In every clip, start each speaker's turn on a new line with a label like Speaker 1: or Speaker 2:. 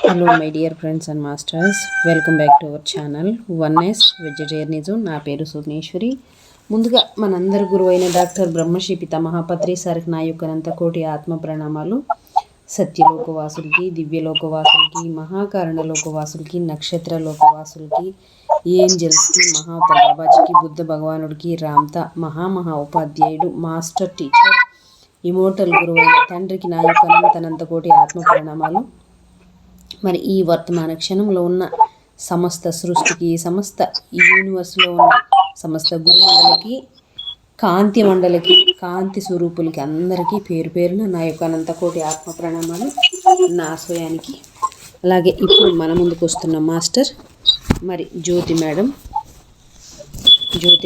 Speaker 1: Hello my dear friends and masters, welcome back to our channel oneness vegetarianism. నా పేరు సుగ్నేశ్వరి. ముందుగా మనందరి గురువు అయిన డాక్టర్ బ్రహ్మశ్రీ పితామహ పత్రి సార్కి నా యొక్క అనంతకోటి ఆత్మ ప్రణామాలు. సత్యలోకవాసులకి, దివ్యలోకవాసులకి, మహాకారణ లోకవాసులకి, నక్షత్ర లోకవాసులకి, ఏంజల్స్కి, మహావతర్ బాబాజీకి, బుద్ధ భగవానుడికి, రామ్తా మహా ఉపాధ్యాయుడు, మాస్టర్ టీచర్, ఇమోటల్ గురువు అయిన తండ్రికి నా యొక్క అనంతకోటి ఆత్మ ప్రణామాలు. మరి ఈ వర్తమాన క్షణంలో ఉన్న సమస్త సృష్టికి, సమస్త యూనివర్స్లో ఉన్న సమస్త గురుమండలకి, కాంతి మండలకి, కాంతి స్వరూపులకి అందరికీ పేరు పేరున నా యొక్క అనంతకోటి ఆత్మ ప్రణామాలు. నా ఆశ్రయానికి. అలాగే ఇప్పుడు మన ముందుకు వస్తున్న మాస్టర్ మరి జ్యోతి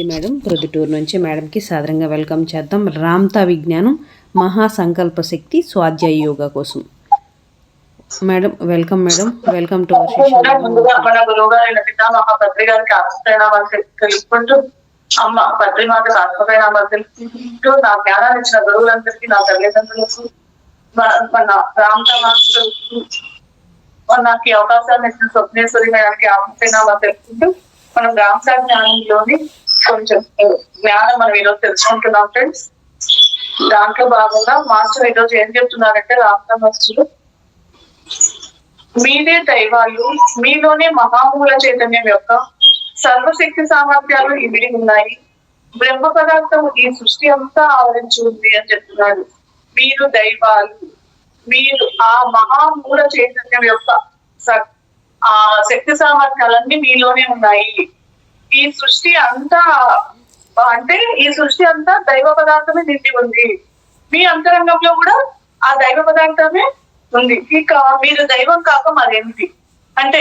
Speaker 1: మేడం ప్రొద్దుటూరు నుంచి. మేడంకి సాదరంగా వెల్కమ్ చేద్దాం. రామ్తా విజ్ఞానం మహాసంకల్ప శక్తి స్వాధ్యాయ యోగా కోసం. Madam welcome. Welcome to our session.
Speaker 2: ముందుగా మన గురువు గారైన పితామహ పత్రి గారికి ఆత్మప్రణామాలు తెలుసుకుంటూ, అమ్మ పత్రి మాతకు ఆత్మప్రణామాలు తెలుసుకుంటూ, నా జ్ఞానాన్ని ఇచ్చిన గురువులందరికీ, నా తల్లిదండ్రులకు, మన రామ్తా మాస్టర్కు, నాకు ఈ అవకాశాన్ని ఇచ్చిన స్వప్నేశ్వరి గారికి ఆత్మప్రణామాలు తెలుసుకుంటూ, మనం రామ్తా జ్ఞానంలోని కొంచెం జ్ఞానం మనం ఈరోజు తెలుసుకుంటున్నాం ఫ్రెండ్స్. దాంట్లో భాగంగా మాస్టర్ ఈరోజు ఏం చెప్తున్నారంటే, రామ్తా మాస్టర్ మీరే దైవాలు, మీలోనే మహామూల చైతన్యం యొక్క సర్వశక్తి సామర్థ్యాలు ఇమిడి ఉన్నాయి. బ్రహ్మ పదార్థం ఈ సృష్టి అంతా ఆవరించి ఉంది అని చెప్తున్నాడు. మీరు దైవాలు, మీరు ఆ మహామూల చైతన్యం యొక్క ఆ శక్తి సామర్థ్యాలన్నీ మీలోనే ఉన్నాయి. ఈ సృష్టి అంతా అంటే ఈ సృష్టి అంతా దైవ పదార్థమే నిండి ఉంది. మీ అంతరంగంలో కూడా ఆ దైవ పదార్థమే ఉంది. ఇక మీరు దైవం కాక మరేంటి అంటే,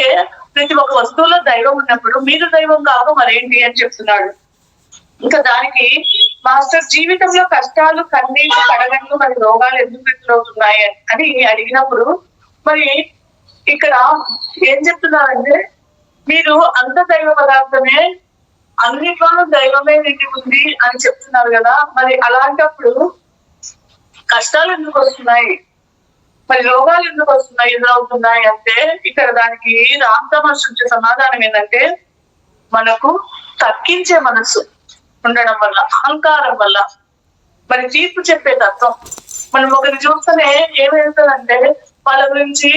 Speaker 2: ప్రతి ఒక్క వస్తువులో దైవం ఉన్నప్పుడు మీరు దైవం కాక మరేంటి అని చెప్తున్నాడు. ఇంకా దానికి మాస్టర్ జీవితంలో కష్టాలు, కన్నీళ్లు, కడగండ్లు, మరి రోగాలు ఎందుకు ఎదురవుతున్నాయి అని అడిగినప్పుడు, మరి ఇక్కడ ఏం చెప్తున్నారంటే, మీరు అంత దైవ పదార్థమే, అన్నిట్లోనూ దైవమే నిండి ఉంది అని చెప్తున్నారు కదా. మరి అలాంటప్పుడు కష్టాలు ఎందుకు వస్తున్నాయి, మరి రోగాలు ఎందుకు వస్తున్నాయి, ఎదురవుతున్నాయి అంటే, ఇక్కడ దానికి రామ్తా మాస్టర్ సమాధానం ఏంటంటే, మనకు తగ్గించే మనసు ఉండడం వల్ల, అహంకారం వల్ల, మరి తీర్పు చెప్పే తత్వం. మనం ఒకరిని చూస్తేనే ఏమవుతుందంటే, వాళ్ళ గురించి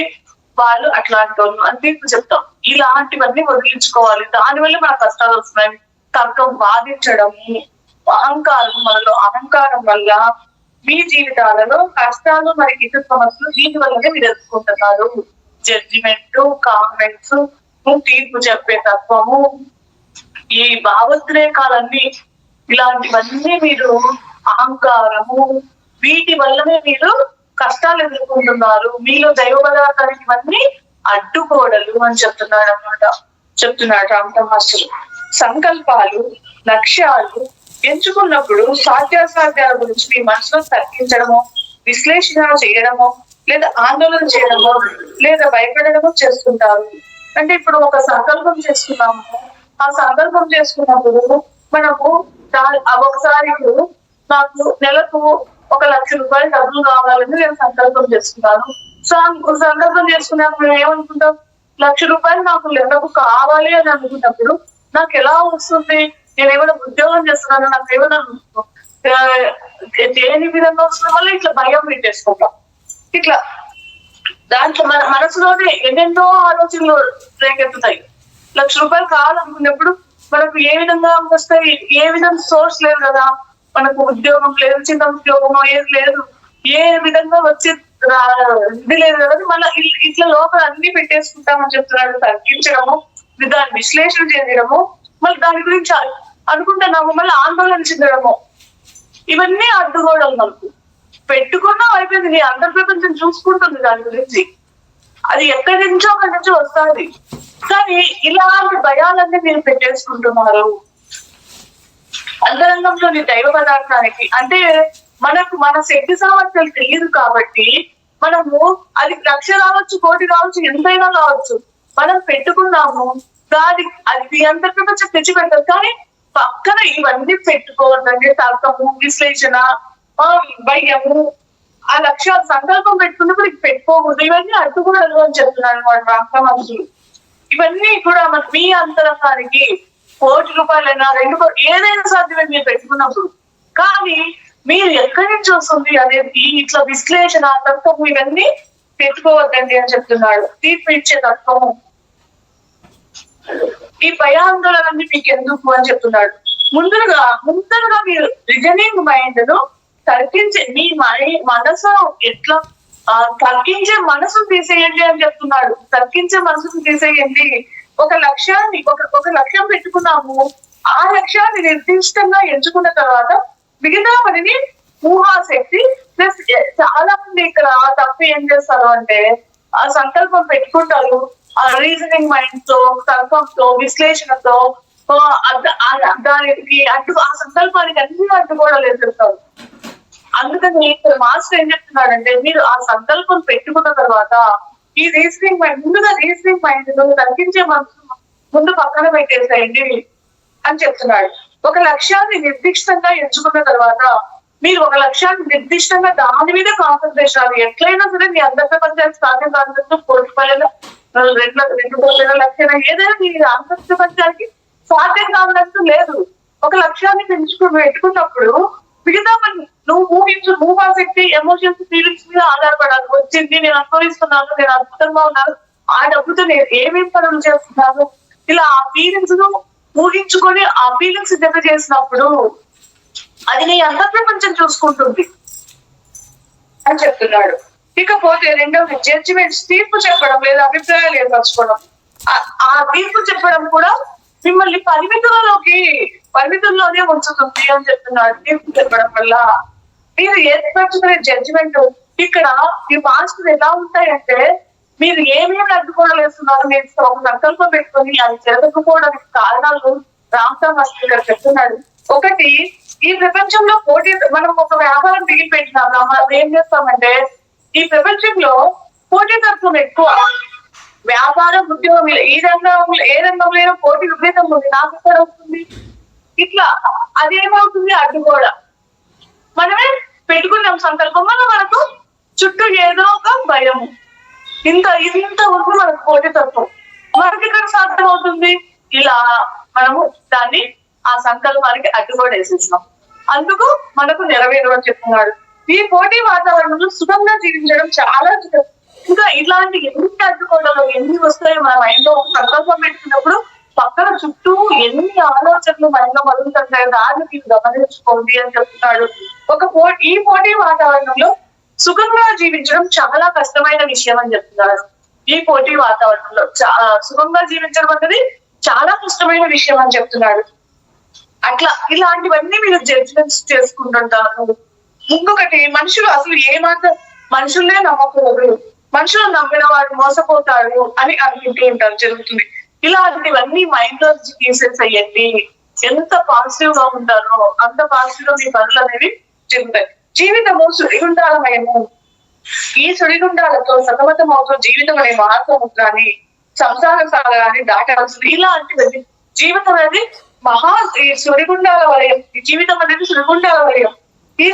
Speaker 2: వాళ్ళు అట్లాంటి వాళ్ళు అని తీర్పు చెప్తాం. ఇలాంటివన్నీ వదిలించుకోవాలి. దానివల్ల మన కష్టాలు వస్తున్నాయి. తర్కం వాదించడము, అహంకారం, మనలో అహంకారం వల్ల మీ జీవితాలలో కష్టాలు, మరి ఇతర సమస్యలు దీని వల్లనే మీరు ఎదుర్కొంటున్నారు. జడ్జిమెంట్, కామెంట్స్, తీర్పు చెప్పే తత్వము, ఈ భావోద్రేకాలన్నీ, ఇలాంటివన్నీ మీరు అహంకారము, వీటి వల్లనే మీరు కష్టాలు ఎదుర్కొంటున్నారు. మీలో దైవ పదార్థానికి ఇవన్నీ అడ్డుగోడలు అని చెప్తున్నాడు రామ్తా మాస్టర్. సంకల్పాలు, లక్ష్యాలు ఎంచుకున్నప్పుడు సాధ్యాసాధ్యాల గురించి మీ మనసులో తర్కించడమో, విశ్లేషణ చేయడమో, లేదా ఆందోళన చేయడమో, లేదా భయపడడమో చేస్తుంటారు. అంటే ఇప్పుడు ఒక సంకల్పం చేసుకున్నాము, ఆ సంకల్పం చేసుకున్నప్పుడు మనము ఒకసారి ఇప్పుడు నాకు నెలకు 1,00,000 రూపాయలు డబ్బులు కావాలని నేను సంకల్పం చేసుకున్నాను. సంకల్పం చేసుకున్నప్పుడు మేము ఏమనుకుంటాం, 1,00,000 రూపాయలు నాకు నెలకు కావాలి అని అనుకున్నప్పుడు నాకు ఎలా వస్తుంది, నేను ఏమైనా ఉద్యోగం చేస్తున్నాను, నాకు ఏమైనా దేని విధంగా వస్తున్నా వల్ల ఇట్లా భయం పెట్టేసుకుంటాం. ఇట్లా దాంట్లో మన మనసులోనే ఎన్నెన్నో ఆలోచనలు రేకెత్తుతాయి. 1,00,000 రూపాయలు కావాలనుకున్నప్పుడు మనకు ఏ విధంగా వస్తాయి, ఏ విధంగా సోర్స్ లేదు కదా, మనకు ఉద్యోగం లేదు, చిన్న ఉద్యోగమో ఏది లేదు, ఏ విధంగా వచ్చే ఇది లేదు కదా, మళ్ళీ ఇట్లా లోపల అన్ని పెట్టేసుకుంటామని చెప్తున్నాడు. తగ్గించడము, దాన్ని విశ్లేషణ చేయడము, మళ్ళీ దాని గురించి అనుకుంటున్నాము, మళ్ళీ ఆందోళన చెందడము, ఇవన్నీ అడ్డుకోవడం. మనకు పెట్టుకున్నా అయిపోయింది, నీ అంతర్ప్రపంచం చూసుకుంటుంది దాని గురించి, అది ఎక్కడి నుంచో అక్కడి నుంచి వస్తుంది. కానీ ఇలాంటి భయాలన్నీ మీరు పెట్టేసుకుంటున్నారు అంతరంగంలోని దైవ పదార్థానికి. అంటే మనకు మన శక్తి సామర్థ్యాలు తెలియదు కాబట్టి మనము, అది 1,00,000 రావచ్చు, 1,00,00,000 రావచ్చు, ఎంతైనా కావచ్చు, మనం పెట్టుకున్నాము, దాని అది అంతర్ప్రపంచం తెచ్చి పెడతారు. కానీ పక్కన ఇవన్నీ పెట్టుకోవద్దండి. తర్కము, విశ్లేషణ, భయము, ఆ లక్ష్యాలు సంకల్పం పెట్టుకున్నప్పుడు ఇది పెట్టుకోకూడదు, ఇవన్నీ అడ్డుకూడదు అని చెప్తున్నాడు వాడు రాష్ట్ర మనుషులు. ఇవన్నీ కూడా మన మీ అంతరంగానికి ₹1,00,00,000 2 కోట్లు ఏదైనా సాధ్యమే మీరు పెట్టుకున్నప్పుడు. కానీ మీరు ఎక్కడి నుంచి వస్తుంది అనేది ఇట్లా విశ్లేషణ తత్వం ఇవన్నీ పెట్టుకోవద్దండి అని చెప్తున్నాడు. తీర్పు ఇచ్చే తత్వము, ఈ భయాందోళనని మీకు ఎందుకు అని చెప్తున్నాడు. ముందరగా మీరు రీజనింగ్ మైండ్ ను తగ్గించే మీ మనసు ఎట్లా తగ్గించే మనసును తీసేయండి అని చెప్తున్నాడు. తగ్గించే మనసును తీసేయండి. ఒక లక్ష్యాన్ని ఒక లక్ష్యం పెట్టుకున్నాము, ఆ లక్ష్యాన్ని నిర్దిష్టంగా ఎంచుకున్న తర్వాత మిగతా పనిని ఊహాశక్తి ప్లస్ చాలా మంది ఇక్కడ తప్పు ఏం చేస్తారు అంటే ఆ సంకల్పం పెట్టుకుంటారు, ఆ రీజనింగ్ మైండ్ తో, తర్కంతో, విశ్లేషణతో దానికి ఆ సంకల్పానికి అన్ని అడ్డుకోవడాలు ఎదురుతారు. అందుకని ఇక్కడ మాస్టర్ ఏం చెప్తున్నాడంటే మీరు ఆ సంకల్పం పెట్టుకున్న తర్వాత ఈ రీజనింగ్ మైండ్ తగ్గించే మనసు ముందు పక్కన పెట్టేసేయండి అని చెప్తున్నాడు. ఒక లక్ష్యాన్ని నిర్దిష్టంగా ఎంచుకున్న తర్వాత మీరు ఒక లక్ష్యాన్ని నిర్దిష్టంగా దాని మీద కాన్సన్ట్రేషన్, అది ఎట్లయినా సరే మీ అందరి ప్రపంచానికి సాధ్యం కాదు, ₹1,00,00,000 2 లక్షల ఏదైనా మీ అందరి ప్రపంచానికి సాధ్యం కావాలంటూ లేదు. ఒక లక్ష్యాన్ని పెట్టుకున్నప్పుడు మిగతా నువ్వు ఊహాశక్తి, ఎమోషన్స్, ఫీలింగ్స్ మీద ఆధారపడాలి. వచ్చింది, నేను అనుభవిస్తున్నాను, నేను అద్భుతంగా ఉన్నాను, ఆ డబ్బుతో నేను ఏమేమి పనులు చేస్తున్నాను, ఇలా ఆ ఫీలింగ్స్ ను ఊహించుకొని ఆ ఫీలింగ్స్ జత చేసినప్పుడు అది నీ అంతర్ప్రపంచం చూసుకుంటుంది అని చెప్తున్నాడు. ఇకపోతే రెండవది జడ్జిమెంట్స్, తీర్పు చెప్పడం లేదా అభిప్రాయాలు ఏర్పరచుకోవడం. ఆ తీర్పు చెప్పడం కూడా మిమ్మల్ని పరిమితుల్లోనే ఉంచుతుంది అని చెప్తున్నాడు. తీర్పు చెప్పడం వల్ల మీరు ఏర్పరచుకునే జడ్జిమెంట్ ఇక్కడ ఈ మాస్టర్లు ఎలా ఉంటాయంటే మీరు ఏమేమి అడ్డుకోవడం వేస్తున్నారు, మీరు ఒక సంకల్పం పెట్టుకొని అది జరగకపోవడానికి కారణాలు రామ్సామ్ మాస్టర్ గారు చెప్తున్నాడు. ఒకటి, ఈ ప్రపంచంలో పోటీ, మనం ఒక వ్యాపారం దిగి పెట్టినాం, మనం ఏం చేస్తామంటే ఈ ప్రపంచంలో పోటీతత్వం ఎక్కువ. వ్యాపారం, ఉద్యోగం ఏ రంగంలో పోటీ విపరీతం ఉంది, నాకు ఎక్కడ వస్తుంది, ఇట్లా అదేమవుతుంది అడ్డుకోవడం. మనమే పెట్టుకున్నాం సంకల్పం వల్ల మనకు చుట్టూ ఏదో ఒక భయము, ఇంత ఉంది మనకు పోటీతత్వం. మనకి ఇక్కడ సాధ్యం అవుతుంది, ఇలా మనము దాన్ని ఆ సంకల్పానికి అడ్డుకోవడం వేసేసినాం, అందుకు మనకు నెరవేరు అని చెప్తున్నాడు. ఈ పోటీ వాతావరణంలో సుఖంగా జీవించడం చాలా, ఇంకా ఇట్లాంటి ఎన్ని అడ్డుకోవడాలు ఎన్ని వస్తాయో మన మైండ్ లో సంకల్పం పెట్టుకున్నప్పుడు పక్కన చుట్టూ ఎన్ని ఆలోచనలు మైండ్ లో మరుగుతుంటాయో దాన్ని మీరు గమనించుకోండి అని చెప్తున్నాడు. ఈ పోటీ వాతావరణంలో సుఖంగా జీవించడం చాలా కష్టమైన విషయం అని చెప్తున్నారు. ఈ పోటీ వాతావరణంలో సుఖంగా జీవించడం అనేది చాలా కష్టమైన విషయం అని చెప్తున్నాడు. అట్లా ఇలాంటివన్నీ మీరు జడ్జిమెంట్స్ చేసుకుంటుంటారు. ఇంకొకటి, మనుషులు అసలు ఏమాత్రం మనుషుల్నే నమ్మకూడదు, మనుషులు నమ్మిన వాడు మోసపోతాడు అని అనుకుంటూ ఉంటారు, జరుగుతుంది. ఇలాంటివన్నీ మైండ్ లో తీసేసేయండి. ఎంత పాజిటివ్ గా ఉంటారో అంత పాజిటివ్ గా మీ పనులు అనేవి జరుగుతాయి. జీవితము సుడిగుండాలమయము, ఈ సుడిగుండాలతో సతమతం అవుతూ జీవితం అనే మహాసముద్రాన్ని, సంసార సాగరాన్ని దాటవలసింది. ఇలాంటివన్నీ జీవితం అనేది ఈ సుడిగుండాల వలయం, జీవితం అనేది సుడిగుండాల వలయం. ఈ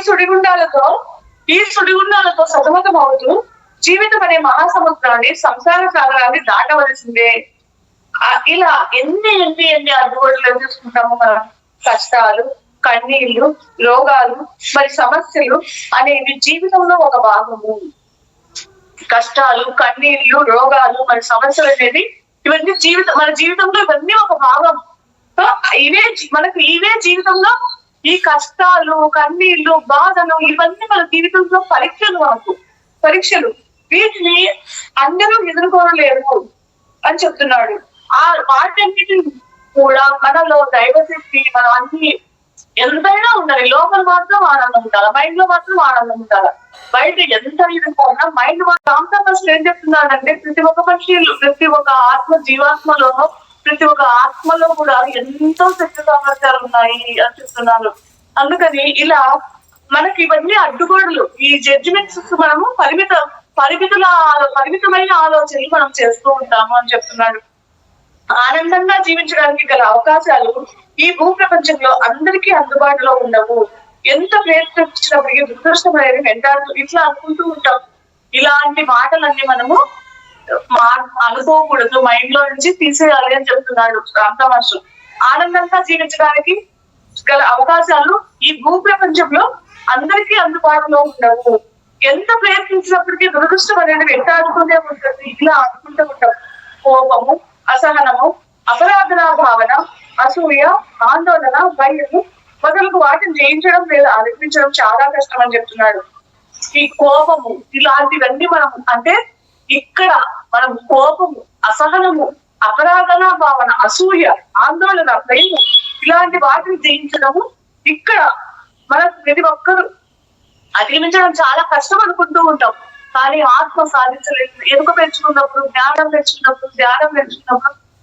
Speaker 2: సుడిగుండాలతో సతమతం అవుతూ జీవితం అనే మహాసముద్రాన్ని, సంసార సాగరాన్ని దాటవలసిందే. ఇలా ఎన్ని అడ్డుగోడలు ఎదుర్కొంటాము మనం. కష్టాలు, కన్నీళ్లు, రోగాలు, మరి సమస్యలు అనేవి జీవితంలో ఒక భాగము. కష్టాలు, కన్నీళ్లు, రోగాలు, మరి సమస్యలు అనేది ఇవన్నీ మన జీవితంలో ఇవన్నీ ఒక భాగం. ఇవే జీవితంలో ఈ కష్టాలు, కన్నీళ్లు, బాధలు ఇవన్నీ మన జీవితంలో పరీక్షలు. వీటిని అందరూ ఎదుర్కోలేరు అని చెప్తున్నాడు. ఆ వాటన్నిటిని కూడా మనలో దైవశక్తి, మనం అన్ని ఎంతైనా ఉండాలి. లోపల మాత్రం ఆనందం ఉండాలి, మైండ్ లో మాత్రం ఆనందం ఉండాలి. బయట ఎంత ఇదిపోయినా మైండ్ రామకృష్ణ ఏం చెప్తున్నాడంటే ప్రతి ఒక్క జీవాత్మలో ప్రతి ఒక్క ఆత్మలో కూడా ఎంతో శక్తి సామర్థ్యాలు ఉన్నాయి అని చెప్తున్నారు. అందుకని ఇలా మనకి ఇవన్నీ అడ్డుగోడలు, ఈ జడ్జిమెంట్స్ మనము పరిమితమైన ఆలోచనలు మనం చేస్తూ ఉంటాము అని చెప్తున్నాడు. ఆనందంగా జీవించడానికి గల అవకాశాలు ఈ భూ ప్రపంచంలో అందరికీ అందుబాటులో ఉండవు. ఎంత ప్రయత్నించినప్పటికీ దురదృష్టం అనేది వెంటాడుతూ ఇట్లా అనుకుంటూ ఉంటాం. ఇలాంటి మాటలన్నీ మనము అనుకోకూడదు, మైండ్ లో నుంచి తీసేయాలి అని చెప్తున్నాడు రామతమాషు. ఆనందంగా జీవించడానికి గల అవకాశాలు ఈ భూ ప్రపంచంలో అందరికీ అందుబాటులో ఉండవు. ఎంత ప్రయత్నించినప్పటికీ దురదృష్టం అనేది వెంటాడుతూనే ఉంటుంది. ఇలా అనుకుంటూ ఉంటాం. కోపము, అసహనము, అపరాధన భావన, అసూయ, ఆందోళన, భయము మొదలగు వాటిని జయించడం లేదా అనిపించడం చాలా కష్టం అని చెప్తున్నాడు. ఈ కోపము ఇలాంటివన్నీ మనం అంటే ఇక్కడ మనం కోపము, అసహనము, అపరాధన భావన, అసూయ, ఆందోళన, భయము ఇలాంటి వాటిని జయించడము ఇక్కడ మన ప్రతి ఒక్కరు అధిగమించడం చాలా కష్టం అనుకుంటూ ఉంటాం. కానీ ఆత్మ సాధించలేదు. ఎరుక పెంచుకున్నప్పుడు, జ్ఞానం పెంచుకున్నప్పుడు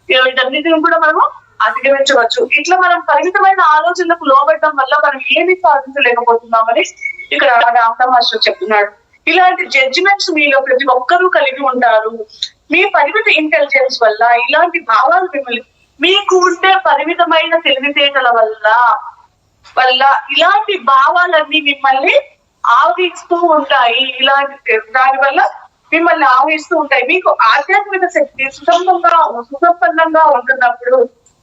Speaker 2: వీటన్నిటిని కూడా మనము అధిగమించవచ్చు. ఇట్లా మనం పరిమితమైన ఆలోచనలకు లోబడడం వల్ల మనం ఏమి సాధించలేకపోతున్నామని ఇక్కడ రామతమాషు చెప్తున్నాడు. ఇలాంటి జడ్జిమెంట్స్ మీలో ప్రతి ఒక్కరూ కలిగి ఉంటారు. మీ పరిమిత ఇంటెలిజెన్స్ వల్ల ఇలాంటి భావాలు మిమ్మల్ని మీకు ఉండే పరిమితమైన తెలివితేటల వల్ల ఇలాంటి భావాలన్నీ మిమ్మల్ని ఆవహిస్తూ ఉంటాయి. ఇలాంటి దాని వల్ల మిమ్మల్ని ఆవహిస్తూ ఉంటాయి. మీకు ఆధ్యాత్మిక శక్తి సుసంపన్నంగా ఉంటున్నప్పుడు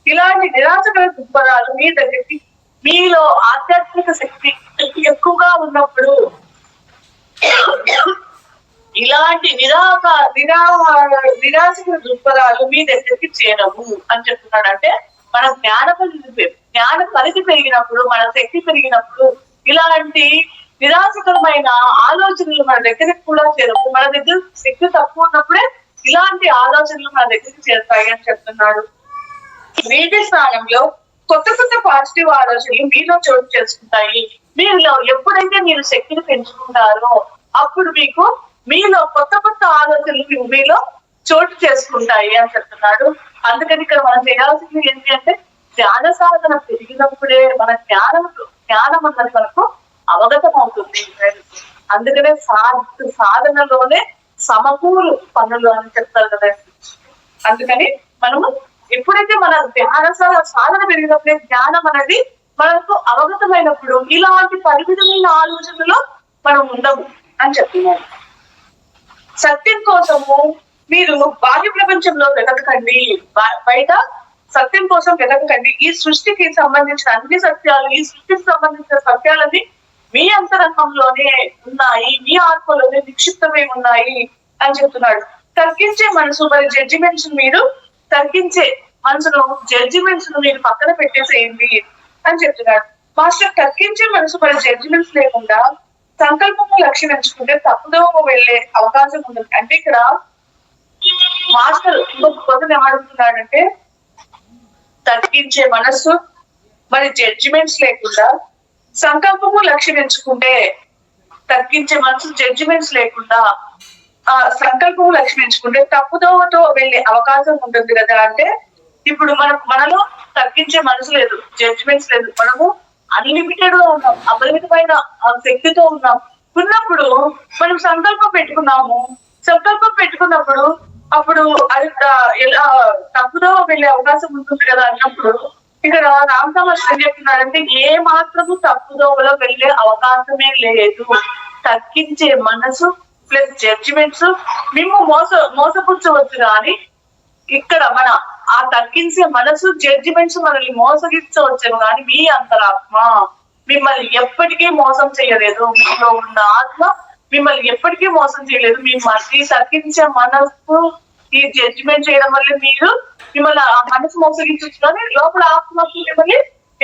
Speaker 2: ఇలాంటి నిరాశకర దృక్పథాలు మీ దగ్గరికి మీలో ఆధ్యాత్మిక శక్తి ఎక్కువగా ఉన్నప్పుడు ఇలాంటి నిరాశకర దృక్పథాలు మీ దగ్గరికి చేరవు అని చెప్తున్నాడు. అంటే మన జ్ఞాన పరిధి పెరిగినప్పుడు, మన శక్తి పెరిగినప్పుడు ఇలాంటి నిరాశకరమైన ఆలోచనలు మన దగ్గరికి కూడా చేరవు. మన దగ్గర శక్తి తక్కువ ఉన్నప్పుడే ఇలాంటి ఆలోచనలు మన దగ్గరికి చేరుతాయి అని చెప్తున్నాడు. నీటి స్నానంలో కొత్త పాజిటివ్ ఆలోచనలు మీలో చోటు చేసుకుంటాయి. ఎప్పుడైతే మీరు శక్తిని పెంచుకుంటారో అప్పుడు మీలో కొత్త ఆలోచనలు మీలో చోటు చేసుకుంటాయి అని చెప్తున్నాడు. అందుకని ఇక్కడ మనం చేయాల్సింది ఏంటి అంటే ధ్యాన సాధన పెరిగినప్పుడే మన జ్ఞానం అన్నది మనకు అవగతం అవుతుంది. అందుకనే సాధనలోనే సమకూరు పనులు అని చెప్తారు కదండి. అందుకని మనము ఎప్పుడైతే మన ధ్యాన సాధన పెరిగినప్పుడే జ్ఞానం అనేది మనకు అవగతమైనప్పుడు ఇలాంటి పరిమితమైన ఆలోచనలో మనం ఉండము అని చెప్తున్నారు. సత్యం కోసము మీరు బాహ్య ప్రపంచంలో వెతకండి, బయట సత్యం కోసం వెతకండి. ఈ సృష్టికి సంబంధించిన అన్ని సత్యాలు, ఈ సృష్టికి సంబంధించిన సత్యాలన్నీ మీ అంతరంగంలోనే ఉన్నాయి, మీ ఆత్మలోనే నిక్షిప్తమై ఉన్నాయి అని చెప్తున్నాడు. తర్కించే మనసు మరి జడ్జిమెంట్స్ తర్కించే మనసును జడ్జిమెంట్స్ మీరు పక్కన పెట్టేసేయండి అని చెప్తున్నాడు. మాస్టర్ తర్కించే మనసు మరి జడ్జిమెంట్స్ లేకుండా సంకల్పము లక్ష్యం ఎంచుకుంటే తప్పుదోవ వెళ్లే అవకాశం ఉంటుంది. అంటే ఇక్కడ మాస్టర్ ఇంకొక పొద్దున ఏమడుగుతున్నాడంటే తర్కించే మనస్సు మరి జడ్జిమెంట్స్ లేకుండా సంకల్పము లక్ష్యం ఎంచుకుంటే తర్కించే మనసు జడ్జిమెంట్స్ లేకుండా సంకల్పము లక్ష్యం ఎంచుకుంటే తప్పుదోవతో వెళ్లే అవకాశం ఉంటుంది కదా. అంటే ఇప్పుడు మనలో తర్కించే మనసు లేదు, జడ్జిమెంట్స్ లేదు, మనము అన్లిమిటెడ్ గా ఉన్నాం, అపరిమితమైన శక్తితో ఉన్నప్పుడు మనం సంకల్పం పెట్టుకున్నప్పుడు అప్పుడు అది ఎలా తప్పుదో వెళ్ళే అవకాశం ఉంటుంది కదా అన్నప్పుడు ఇక్కడ రామతమాషు ఏం చెప్తున్నారంటే ఏ మాత్రము తప్పుదోవలో వెళ్ళే అవకాశమే లేదు. తగ్గించే మనసు ప్లస్ జడ్జిమెంట్స్ మేము మోసపుచ్చవచ్చు కానీ ఇక్కడ మన ఆ తగ్గించే మనసు జడ్జిమెంట్స్ మనల్ని మోసగించవచ్చేమో కానీ మీ అంతరాత్మ మిమ్మల్ని ఎప్పటికీ మోసం చేయలేదు. మీలో ఉన్న ఆత్మ మిమ్మల్ని ఎప్పటికీ మోసం చేయలేదు. మీ తగ్గించే మనసు ఈ జడ్జిమెంట్ చేయడం వల్ల మిమ్మల్ని ఆ మనసు మోసగించవచ్చు కానీ లోపల ఆత్మ మిమ్మల్ని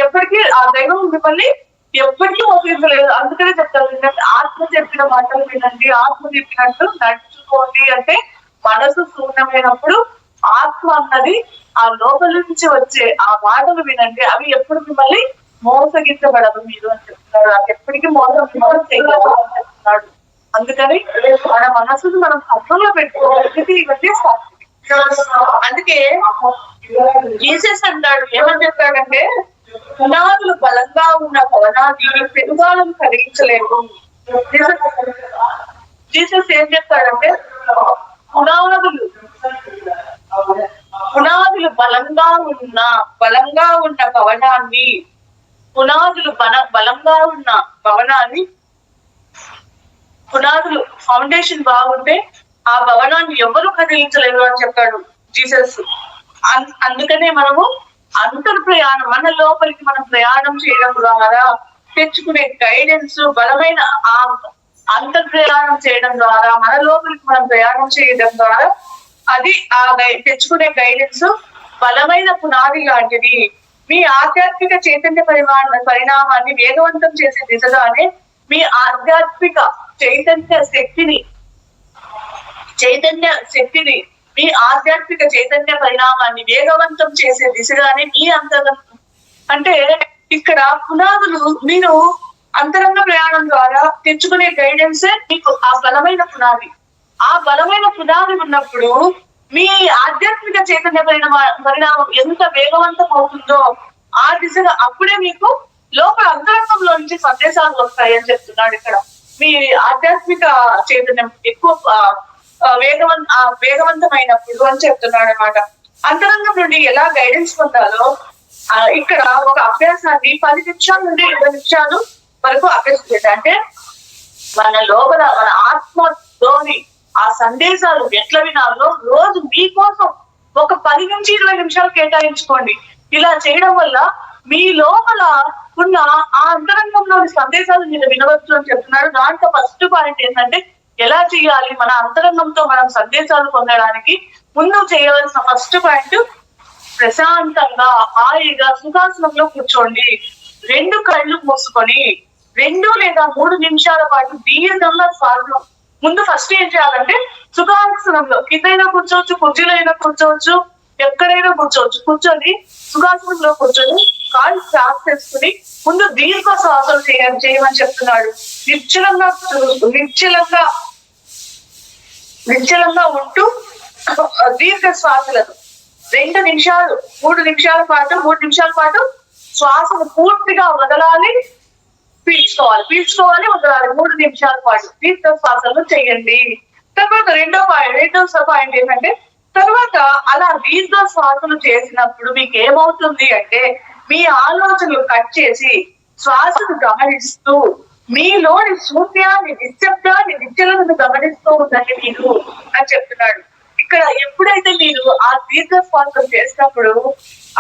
Speaker 2: ఎప్పటికీ ఆ దైవం మిమ్మల్ని ఎప్పటికీ మోసగించలేదు. అందుకనే చెప్తారు ఆత్మ చెప్పిన మాటలు వినండి, ఆత్మ చెప్పినట్టు నడుచుకోండి. అంటే మనసు శూన్యమైనప్పుడు ఆత్మ అన్నది ఆ లోపల నుంచి వచ్చే ఆ మాటలు వినండి, అవి ఎప్పుడు మిమ్మల్ని మోసగించబడదు మీరు అని చెప్తున్నారు. అది ఎప్పటికీ మోసం చేయలేదు అని చెప్తున్నాడు. అందుకని మన మనసును మనం కంట్రోల్లో పెట్టుకోవాలి. ఇవన్నీ అందుకే జీసస్ అంటాడు, ఏమని చెప్తాడంటే పునాదులు బలంగా ఉన్న భవనాన్ని పెనుగాలను కలిగించలేవు. జీసస్ ఏం చెప్తాడంటే పునాదులు బలంగా ఉన్న భవనాన్ని పునాదులు బలంగా ఉన్న భవనాన్ని, పునాదులు ఫౌండేషన్ బాగుంటే ఆ భవనాన్ని ఎవరు కదిలించలేరు అని చెప్పాడు జీసస్. అందుకనే మనము ప్రయాణం, మన లోపలికి మనం ప్రయాణం చేయడం ద్వారా తెచ్చుకునే గైడెన్స్, బలమైన ఆ ప్రయాణం చేయడం ద్వారా, మన లోపలికి మనం ప్రయాణం చేయడం ద్వారా అది తెచ్చుకునే గైడెన్స్ బలమైన పునాది లాంటిది. మీ ఆధ్యాత్మిక చైతన్య పరిణామాన్ని వేగవంతం చేసే దిశగానే మీ ఆధ్యాత్మిక చైతన్య శక్తిని మీ ఆధ్యాత్మిక చైతన్య పరిణామాన్ని వేగవంతం చేసే దిశగానే మీ అంతరంగం. అంటే ఇక్కడ పునాదులు మీరు అంతరంగ ప్రయాణం ద్వారా తెచ్చుకునే గైడెన్సే మీకు ఆ బలమైన పునాది. ఆ బలమైన పునాది ఉన్నప్పుడు మీ ఆధ్యాత్మిక చైతన్య పరిణామం ఎంత వేగవంతం అవుతుందో ఆ దిశగా అప్పుడే మీకు లోపల అంతరంగంలో నుంచి సందేశాలు వస్తాయి అని చెప్తున్నాడు ఇక్కడ. మీ ఆధ్యాత్మిక చైతన్యం ఎక్కువ వేగవంతమైనప్పుడు అని చెప్తున్నాడు అనమాట. అంతరంగం నుండి ఎలా గైడెన్స్ పొందాలో ఇక్కడ ఒక అభ్యాసాన్ని 10 నిమిషాల నుండి 20 నిమిషాలు వరకు అభ్యాసం చేయాలి. అంటే మన లోపల మన ఆత్మలోని ఆ సందేశాలు ఎట్లా వినాలో రోజు మీకోసం ఒక 10 నుంచి 20 నిమిషాలు కేటాయించుకోండి. ఇలా చేయడం వల్ల మీ లోపల ఉన్న ఆ అంతరంగంలోని సందేశాలు మీరు వినవచ్చు అని చెప్తున్నాడు. దాంట్లో ఫస్ట్ పాయింట్ ఏంటంటే ఎలా చేయాలి, మన అంతరంగంతో మనం సందేశాలు పొందడానికి ముందు చేయవలసిన ఫస్ట్ పాయింట్, ప్రశాంతంగా హాయిగా సుఖాసనంలో కూర్చోండి. 2 కళ్ళు మూసుకొని 2 లేదా 3 నిమిషాల పాటు దీర్ఘంగా శ్వాస. ముందు ఫస్ట్ ఏం చేయాలంటే సుఖాసనంలో కిందైనా కూర్చోవచ్చు, కుర్చీలో అయినా కూర్చోవచ్చు, ఎక్కడైనా కూర్చోవచ్చు. కూర్చొని సుఖాసనంలో కూర్చొని కాళ్ళు క్రాస్ చేసుకుని ముందు దీర్ఘ శ్వాసలు చేయమని చెప్తున్నాడు. నిశ్చలంగా ఉంటూ దీర్ఘ శ్వాసలను 2 నిమిషాలు 3 నిమిషాల పాటు శ్వాసను పూర్తిగా వదలాలి, పీల్చుకోవాలి వదలాలి. 3 నిమిషాల పాటు దీర్ఘ శ్వాసలు చేయండి. తర్వాత రెండో పాయింట్ ఏంటంటే, తర్వాత అలా దీర్ఘ శ్వాసలు చేసినప్పుడు మీకు ఏమవుతుంది అంటే మీ ఆలోచనలు కట్ చేసి శ్వాసను గమనిస్తూ మీలోని శూన్యాన్ని, నిశ్శబ్దాన్ని, నిశ్చలను గమనిస్తూ ఉందండి మీరు అని చెప్తున్నాడు. ఇక్కడ ఎప్పుడైతే మీరు ఆ దీర్ఘ శ్వాసం చేసినప్పుడు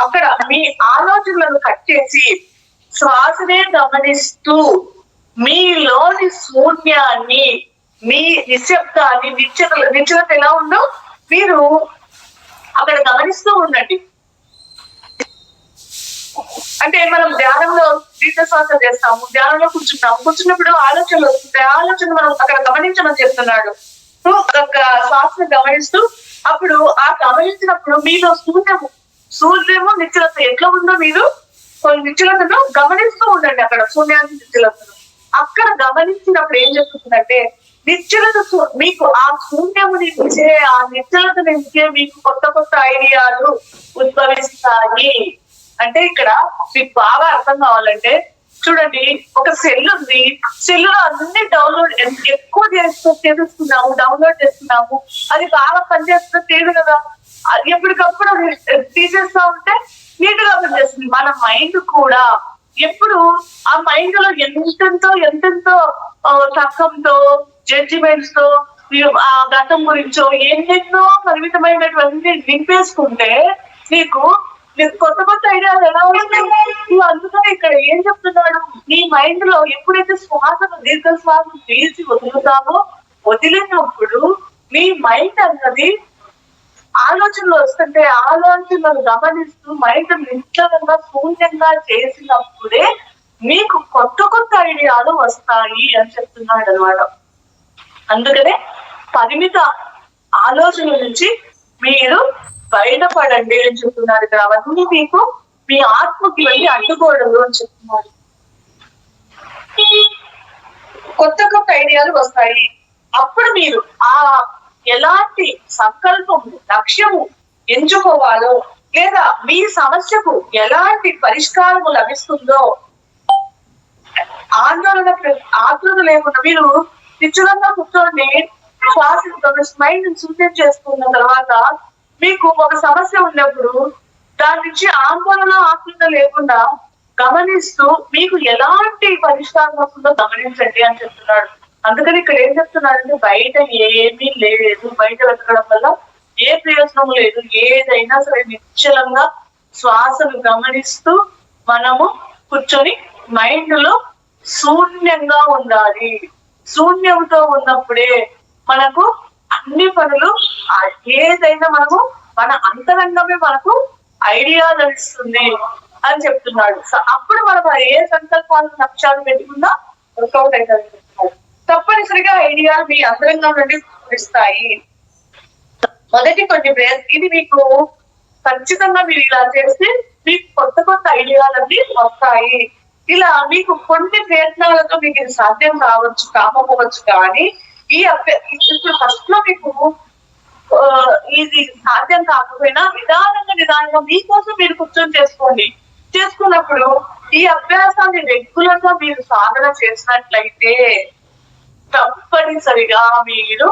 Speaker 2: అక్కడ మీ ఆలోచనలను కట్ చేసి శ్వాసనే గమనిస్తూ మీలోని శూన్యాన్ని, మీ నిశ్శబ్దాన్ని, నిశ్చలత ఎలా ఉందో మీరు అక్కడ గమనిస్తూ ఉండండి. అంటే మనం ధ్యానంలో దీర్ఘ శ్వాస చేస్తాము, ధ్యానంలో కూర్చున్నప్పుడు ఆలోచనలు వస్తుంటాయి. ఆలోచన మనం అక్కడ గమనించమని చెప్తున్నాడు. శ్వాసను గమనిస్తూ అప్పుడు ఆ గమనించినప్పుడు మీలో శూన్యము నిశ్చలత ఎట్లా ఉందో మీరు కొన్ని నిశ్చలతను గమనిస్తూ ఉండండి. అక్కడ శూన్యాన్ని, నిశ్చలతను అక్కడ గమనించినప్పుడు ఏం చెప్తుందంటే నిశ్చలత మీకు ఆ శూన్యము నుంచే, ఆ నిశ్చలత నుంచే మీకు కొత్త ఐడియాలు ఉద్భవిస్తాయి. అంటే ఇక్కడ మీకు బాగా అర్థం కావాలంటే చూడండి, ఒక సెల్ ఉంది, సెల్ లో అన్ని ఎక్కువ డౌన్లోడ్ చేస్తున్నాము, అది బాగా పనిచేస్తుందో తెలియదు కదా, ఎప్పటికప్పుడు తీసేస్తా ఉంటే నీట్ గా పనిచేస్తుంది. మన మైండ్ కూడా ఎప్పుడు ఆ మైండ్ లో ఎంతెంతో తర్కంతో, జడ్జిమెంట్స్ తో, ఆ గతం గురించో ఎన్నెన్నో పరిమితమైనటువంటి నింపేసుకుంటే నీకు కొత్త ఐడియాలు ఎలా ఉంటాయి. నువ్వు అందుకని ఇక్కడ ఏం చెప్తున్నాడు, నీ మైండ్ లో ఎప్పుడైతే దీర్ఘ శ్వాసను తీసి వదిలినప్పుడు నీ మైండ్ అన్నది ఆలోచనలు వస్తుంటే ఆలోచనలు గమనిస్తూ మైండ్ నిశ్చలంగా శూన్యంగా చేసినప్పుడే మీకు కొత్త ఐడియాలు వస్తాయి అని చెప్తున్నాడు అనమాట. అందుకనే పరిమిత ఆలోచనల నుంచి మీరు బయటపడండి అని చెప్తున్నారు ఇక్కడ. అవన్నీ మీకు మీ ఆత్మకి వెళ్ళి అడ్డుకోవడం అని చెప్తున్నారు. కొత్త ఐడియాలు వస్తాయి. అప్పుడు మీరు ఆ ఎలాంటి సంకల్పము, లక్ష్యము ఎంచుకోవాలో, లేదా మీ సమస్యకు ఎలాంటి పరిష్కారము లభిస్తుందో ఆతృత లేకుండా మీరు నిశ్చలంగా కూర్చోండి. మైండ్ శూన్యం చేసుకున్న తర్వాత మీకు ఒక సమస్య ఉన్నప్పుడు దాని నుంచి ఆందోళన, ఆతృత లేకుండా గమనిస్తూ మీకు ఎలాంటి పరిష్కారం వస్తుందో గమనించండి అని చెప్తున్నాడు. అందుకని ఇక్కడ ఏం చెప్తున్నాడంటే బయట ఏమీ లేదు, బయట వెతకడం వల్ల ఏ ప్రయోజనం లేదు. ఏదైనా సరే నిశ్చలంగా శ్వాసను గమనిస్తూ మనము కూర్చొని మైండ్ లో శూన్యంగా ఉండాలి. శూన్యంతో ఉన్నప్పుడే మనకు అన్ని పనులు ఏదైనా మనము మన అంతరంగమే మనకు ఐడియా తెలుస్తుంది అని చెప్తున్నాడు. అప్పుడు మనం ఏ సంకల్పాలు లక్ష్యాలు పెట్టుకున్నా వర్కౌట్ అవుతుంది చెప్తున్నాడు. తప్పనిసరిగా ఐడియాలు మీ అంతరంగం నుండి ఇస్తాయి. మొదటి కొన్ని ఇది మీకు ఖచ్చితంగా మీరు ఇలా చేస్తే మీకు కొత్త కొత్త ఐడియాలన్నీ వస్తాయి. ఇలా మీకు కొన్ని ప్రయత్నాలతో మీకు ఇది సాధ్యం కాకపోవచ్చు, కానీ ఇప్పుడు ఫస్ట్ లో మీకు ఇది సాధ్యం కాకపోయినా నిదానంగా మీకోసం మీరు కూర్చొని చేసుకున్నప్పుడు ఈ అభ్యాసాన్ని రెగ్యులర్ గా మీరు సాధన చేసినట్లయితే తప్పనిసరిగా మీరు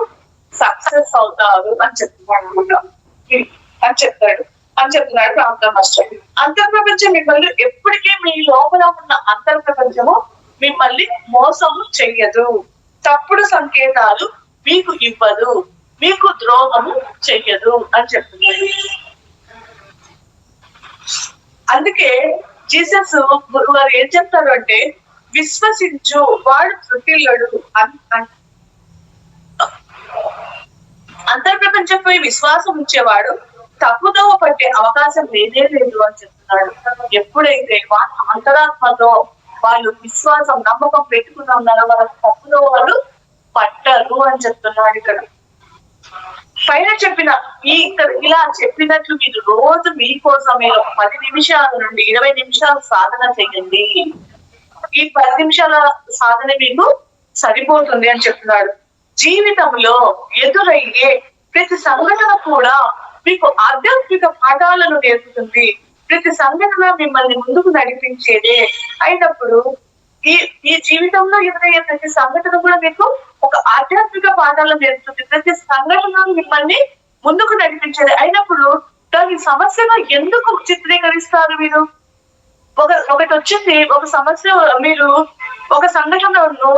Speaker 2: సక్సెస్ అవుతారు అని చెప్తున్నాడు రామకృష్ణ మాస్టర్. అంతర్ప్రపంచం మిమ్మల్ని ఎప్పటికీ మీ లోపల ఉన్న అంతర్ప్రపంచము మిమ్మల్ని మోసము చెయ్యదు, తప్పుడు సంకేతాలు మీకు ఇవ్వదు, మీకు ద్రోహము చెయ్యదు అని చెప్తున్నాడు. అందుకే జీసస్ గురువారు ఏం చెప్తారు అంటే విశ్వసించు వాడు తృటిల్లడు. అంతర్ప్రపంచంపై విశ్వాసం ఉంచేవాడు తప్పుదోవ పట్టే అవకాశం లేదే లేదు అని చెప్తున్నాడు. ఎప్పుడైతే వాళ్ళ అంతరాత్మతో వాళ్ళు విశ్వాసం నమ్మకం పెట్టుకుని ఉన్నారో వాళ్ళ తప్పుదోవలు పట్టరు అని చెప్తున్నాడు. ఇక్కడ పైన చెప్పిన ఇలా చెప్పినట్లు మీరు రోజు మీకోసమే 10 నిమిషాల నుండి 20 నిమిషాలు సాధన చేయండి. ఈ 10 నిమిషాల సాధన మీకు సరిపోతుంది అని చెప్తున్నాడు. జీవితంలో ఎదురయ్యే ప్రతి సంఘటన కూడా మీకు ఆధ్యాత్మిక పాఠాలను నేర్పుతుంది. ప్రతి సంఘటన మిమ్మల్ని ముందుకు నడిపించేదే అయినప్పుడు ఈ జీవితంలో ఎదురయ్యే ప్రతి సంఘటన కూడా మీకు ఒక ఆధ్యాత్మిక పాఠాలను నేర్పుతుంది. ప్రతి సంఘటన మిమ్మల్ని ముందుకు నడిపించేది అయినప్పుడు దాని సమస్యగా ఎందుకు చిత్రీకరిస్తారు మీరు? ఒకటి వచ్చింది, ఒక సమస్య, మీరు ఒక సంఘటనను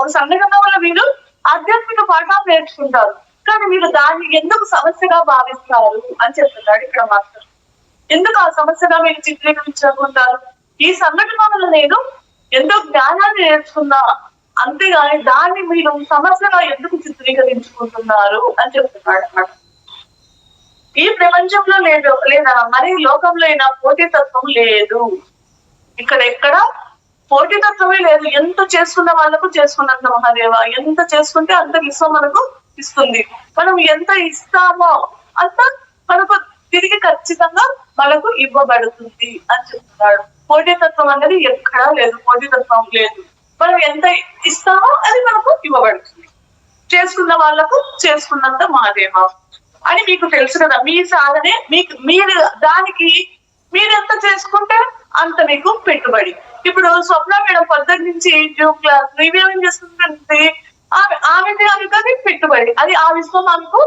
Speaker 2: ఒక సంఘటన వల్ల మీరు ఆధ్యాత్మిక పాఠాలు నేర్చుకుంటారు, కానీ మీరు దాన్ని ఎందుకు సమస్యగా భావిస్తారు అని చెప్తున్నాడు ఇక్కడ మాస్టర్. ఎందుకు ఆ సమస్యగా మీరు చిత్రీకరించుకుంటారు? ఈ సంఘటన వల్ల నేను ఎంతో జ్ఞానాన్ని నేర్చుకున్నా, అంతేగాని దాన్ని మీరు సమస్యగా ఎందుకు చిత్రీకరించుకుంటున్నారు అని చెప్తున్నాడు అన్నమాట. ఈ ప్రపంచంలో లేదా మరి లోకంలో అయినా పోటీతత్వం లేదు. ఇక్కడ ఎక్కడ పోటీతత్వమే లేదు. ఎంత చేసుకున్న వాళ్ళకు చేసుకున్నంత మహాదేవ, ఎంత చేసుకుంటే అంత విశ్వం మనకు ఇస్తుంది. మనం ఎంత ఇస్తామో అంత మనకు తిరిగి ఖచ్చితంగా మనకు ఇవ్వబడుతుంది అని చెప్తున్నాడు. పోటీతత్వం అనేది ఎక్కడా లేదు, పోటీతత్వం లేదు. మనం ఎంత ఇస్తామో అది మనకు ఇవ్వబడుతుంది. చేసుకున్న వాళ్ళకు చేసుకున్నంత మహాదేవ అని మీకు తెలుసు కదా. మీ సాధనే మీరు దానికి మీరెంత చేసుకుంటే అంత మీకు పెట్టుబడి. ఇప్పుడు స్వప్న మేడం పొద్దున్న నుంచి జూమ్ క్లాస్ రివ్యూయింగ్ చేసుకుంటుంది, ఆమె పెట్టుబడి. అది ఆ విశ్వం మనకు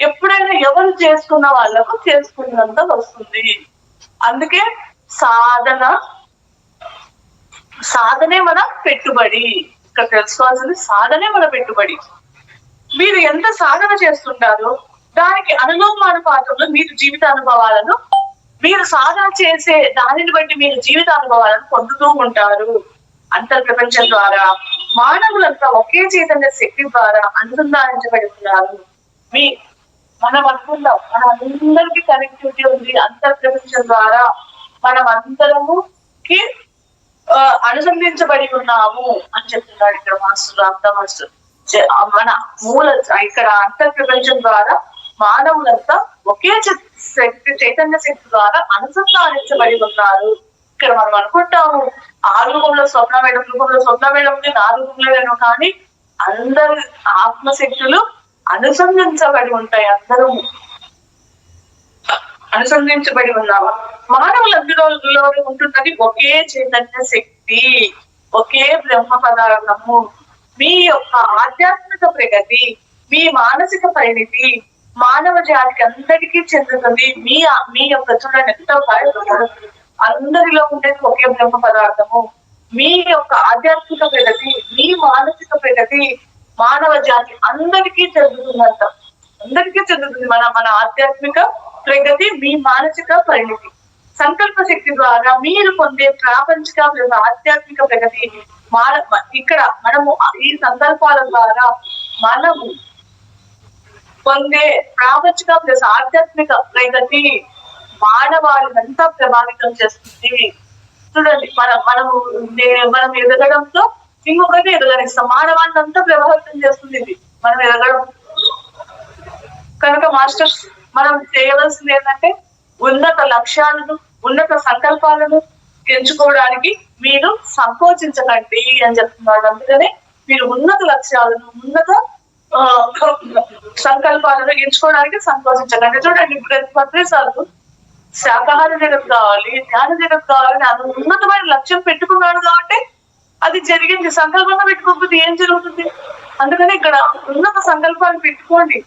Speaker 2: ఎప్పుడైనా ఎవరు చేసుకున్న వాళ్ళకు చేసుకున్నంత వస్తుంది. అందుకే సాధనే మన పెట్టుబడి. ఇక్కడ తెలుసుకోవాల్సింది సాధనే మన పెట్టుబడి. మీరు ఎంత సాధన చేస్తుంటారో దానికి అనులోమానుపాతంలో మీరు జీవిత అనుభవాలను, మీరు సాధన చేసే దానిని బట్టి మీరు జీవిత అనుభవాలను పొందుతూ ఉంటారు. అంతర్ప్రపంచం ద్వారా మానవులంతా ఒకే చైతన్య శక్తి ద్వారా అనుసంధానించబడి ఉన్నారు. మనం అనుకుందాం, మన అందరికీ కనెక్టివిటీ ఉంది. అంతర్ప్రపంచం ద్వారా మనం అందరముకి అనుసంధించబడి ఉన్నాము అని చెప్తున్నాడు ఇక్కడ మాస్టర్ రామతా మాస్టర్. మన ఇక్కడ అంతర్ప్రపంచం ద్వారా మానవులంతా ఒకే చైతన్య శక్తి ద్వారా అనుసంధానించబడి ఉన్నారు. ఇక్కడ మనం అనుకుంటాము ఆ రూపంలో స్వప్న మేడం ఉంది, నా రూపంలో కానీ అందరు ఆత్మశక్తులు అనుసంధించబడి ఉంటాయి. అందరూ అనుసంధించబడి ఉన్నాము. మానవులందరిలో ఉంటున్నది ఒకే చైతన్య శక్తి, ఒకే బ్రహ్మ పదార్థము. మీ యొక్క ఆధ్యాత్మిక ప్రగతి, మీ మానసిక పరిణితి మానవ జాతికి అందరికీ చెందుతుంది. మీ యొక్క చూడండి ఎంత అందరిలో ఉండేది ఒకే బ్రహ్మ పదార్థము. మీ యొక్క ఆధ్యాత్మిక ప్రగతి, మీ మానసిక ప్రగతి మానవ జాతి అందరికీ చెందుతుందంట. అందరికీ చెందుతుంది మన మన ఆధ్యాత్మిక ప్రగతి, మీ మానసిక పరిణితి. సంకల్ప శక్తి ద్వారా మీరు పొందే ప్రాపంచిక ఆధ్యాత్మిక ప్రగతి ఇక్కడ మనము ఈ సంకల్పాల ద్వారా మనము పొందే ప్రాపంచిక ఆధ్యాత్మిక ప్రగతి మానవాళినంతా ప్రభావితం చేస్తుంది. చూడండి, మనం ఎదగడంతో ఇంకొకటి ఎదగనిస్తాం. మానవాన్ని అంతా ప్రభావితం చేస్తుంది ఇది మనం ఎదగడం. కనుక మాస్టర్స్, మనం చేయవలసింది ఏంటంటే ఉన్నత లక్ష్యాలను, ఉన్నత సంకల్పాలను ఎంచుకోవడానికి మీరు సంకోచించకండి అని చెప్తున్నారు. అందుకనే మీరు ఉన్నత లక్ష్యాలను, ఉన్నత సంకల్పాలను ఎంచుకోవడానికి సంకోచించకండి. చూడండి, పత్రి సార్లు శాకాహార జగత్ కావాలి, ధ్యాన జగత్ కావాలని ఉన్నతమైన లక్ష్యం పెట్టుకున్నాడు కాబట్టి అది జరిగింది. సంకల్పంగా పెట్టుకోకపోతే ఏం జరుగుతుంది? అందుకని ఇక్కడ ఉన్నత సంకల్పాలు పెట్టుకోండి,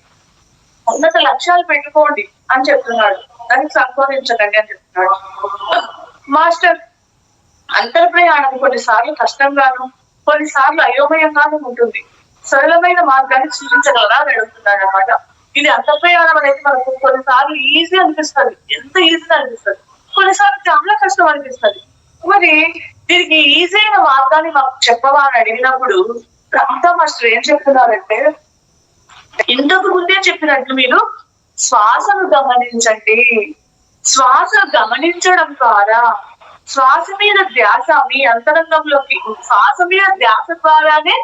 Speaker 2: ఉన్నత లక్ష్యాలు పెట్టుకోండి అని చెప్తున్నాడు. దానికి సంకోచించకండి అని చెప్తున్నాడు. మాస్టర్, అంతర్ప్రయాణం కొన్నిసార్లు కష్టంగాను, కొన్నిసార్లు అయోమయంగాను ఉంటుంది. సరళమైన మార్గాన్ని సూచించగలరా అని అడుగుతున్నాడు అనమాట. ఇది అంతర్ప్రయాణం అనేది మనకు కొన్నిసార్లు ఈజీ అనిపిస్తుంది, ఎంత ఈజీగా అనిపిస్తుంది, కొన్నిసార్లు చాలా కష్టం అనిపిస్తుంది. మరి దీనికి ఈజీ అయిన మార్గాన్ని మాకు చెప్పవా అని అడిగినప్పుడు రామతా మాస్టర్ ఏం చెప్తున్నారంటే, ఇంతకు ముందే చెప్పినట్లు మీరు శ్వాసను గమనించండి. శ్వాసను గమనించడం ద్వారా శ్వాస మీద ధ్యాస మీ అంతరంగంలోకి, శ్వాస మీద ధ్యాస ద్వారానే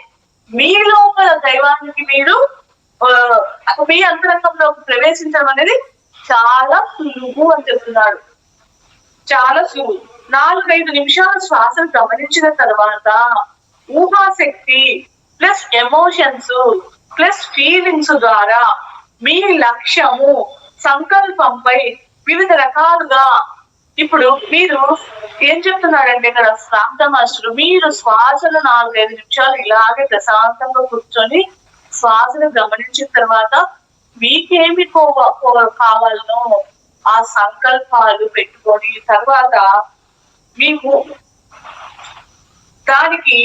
Speaker 2: మీ లోపల దైవానికి మీరు మీ అంతరంగంలోకి ప్రవేశించడం అనేది చాలా సులువు అని చెప్తున్నాడు. చాలా సులువు. 4-5 నిమిషాలు శ్వాసను గమనించిన తర్వాత ఊహాశక్తి ప్లస్ ఎమోషన్స్ ప్లస్ ఫీలింగ్స్ ద్వారా మీ లక్ష్యము, సంకల్పంపై వివిధ రకాలుగా ఇప్పుడు మీరు ఏం చెప్తున్నాడంటే ఇక్కడ రామతా మాస్టర్, మీరు శ్వాసను 4-5 నిమిషాలు ఇలాగే ప్రశాంతంగా కూర్చొని శ్వాసను గమనించిన తర్వాత మీకేమి కావాలనో ఆ సంకల్పాలు పెట్టుకొని తర్వాత మీకు దానికి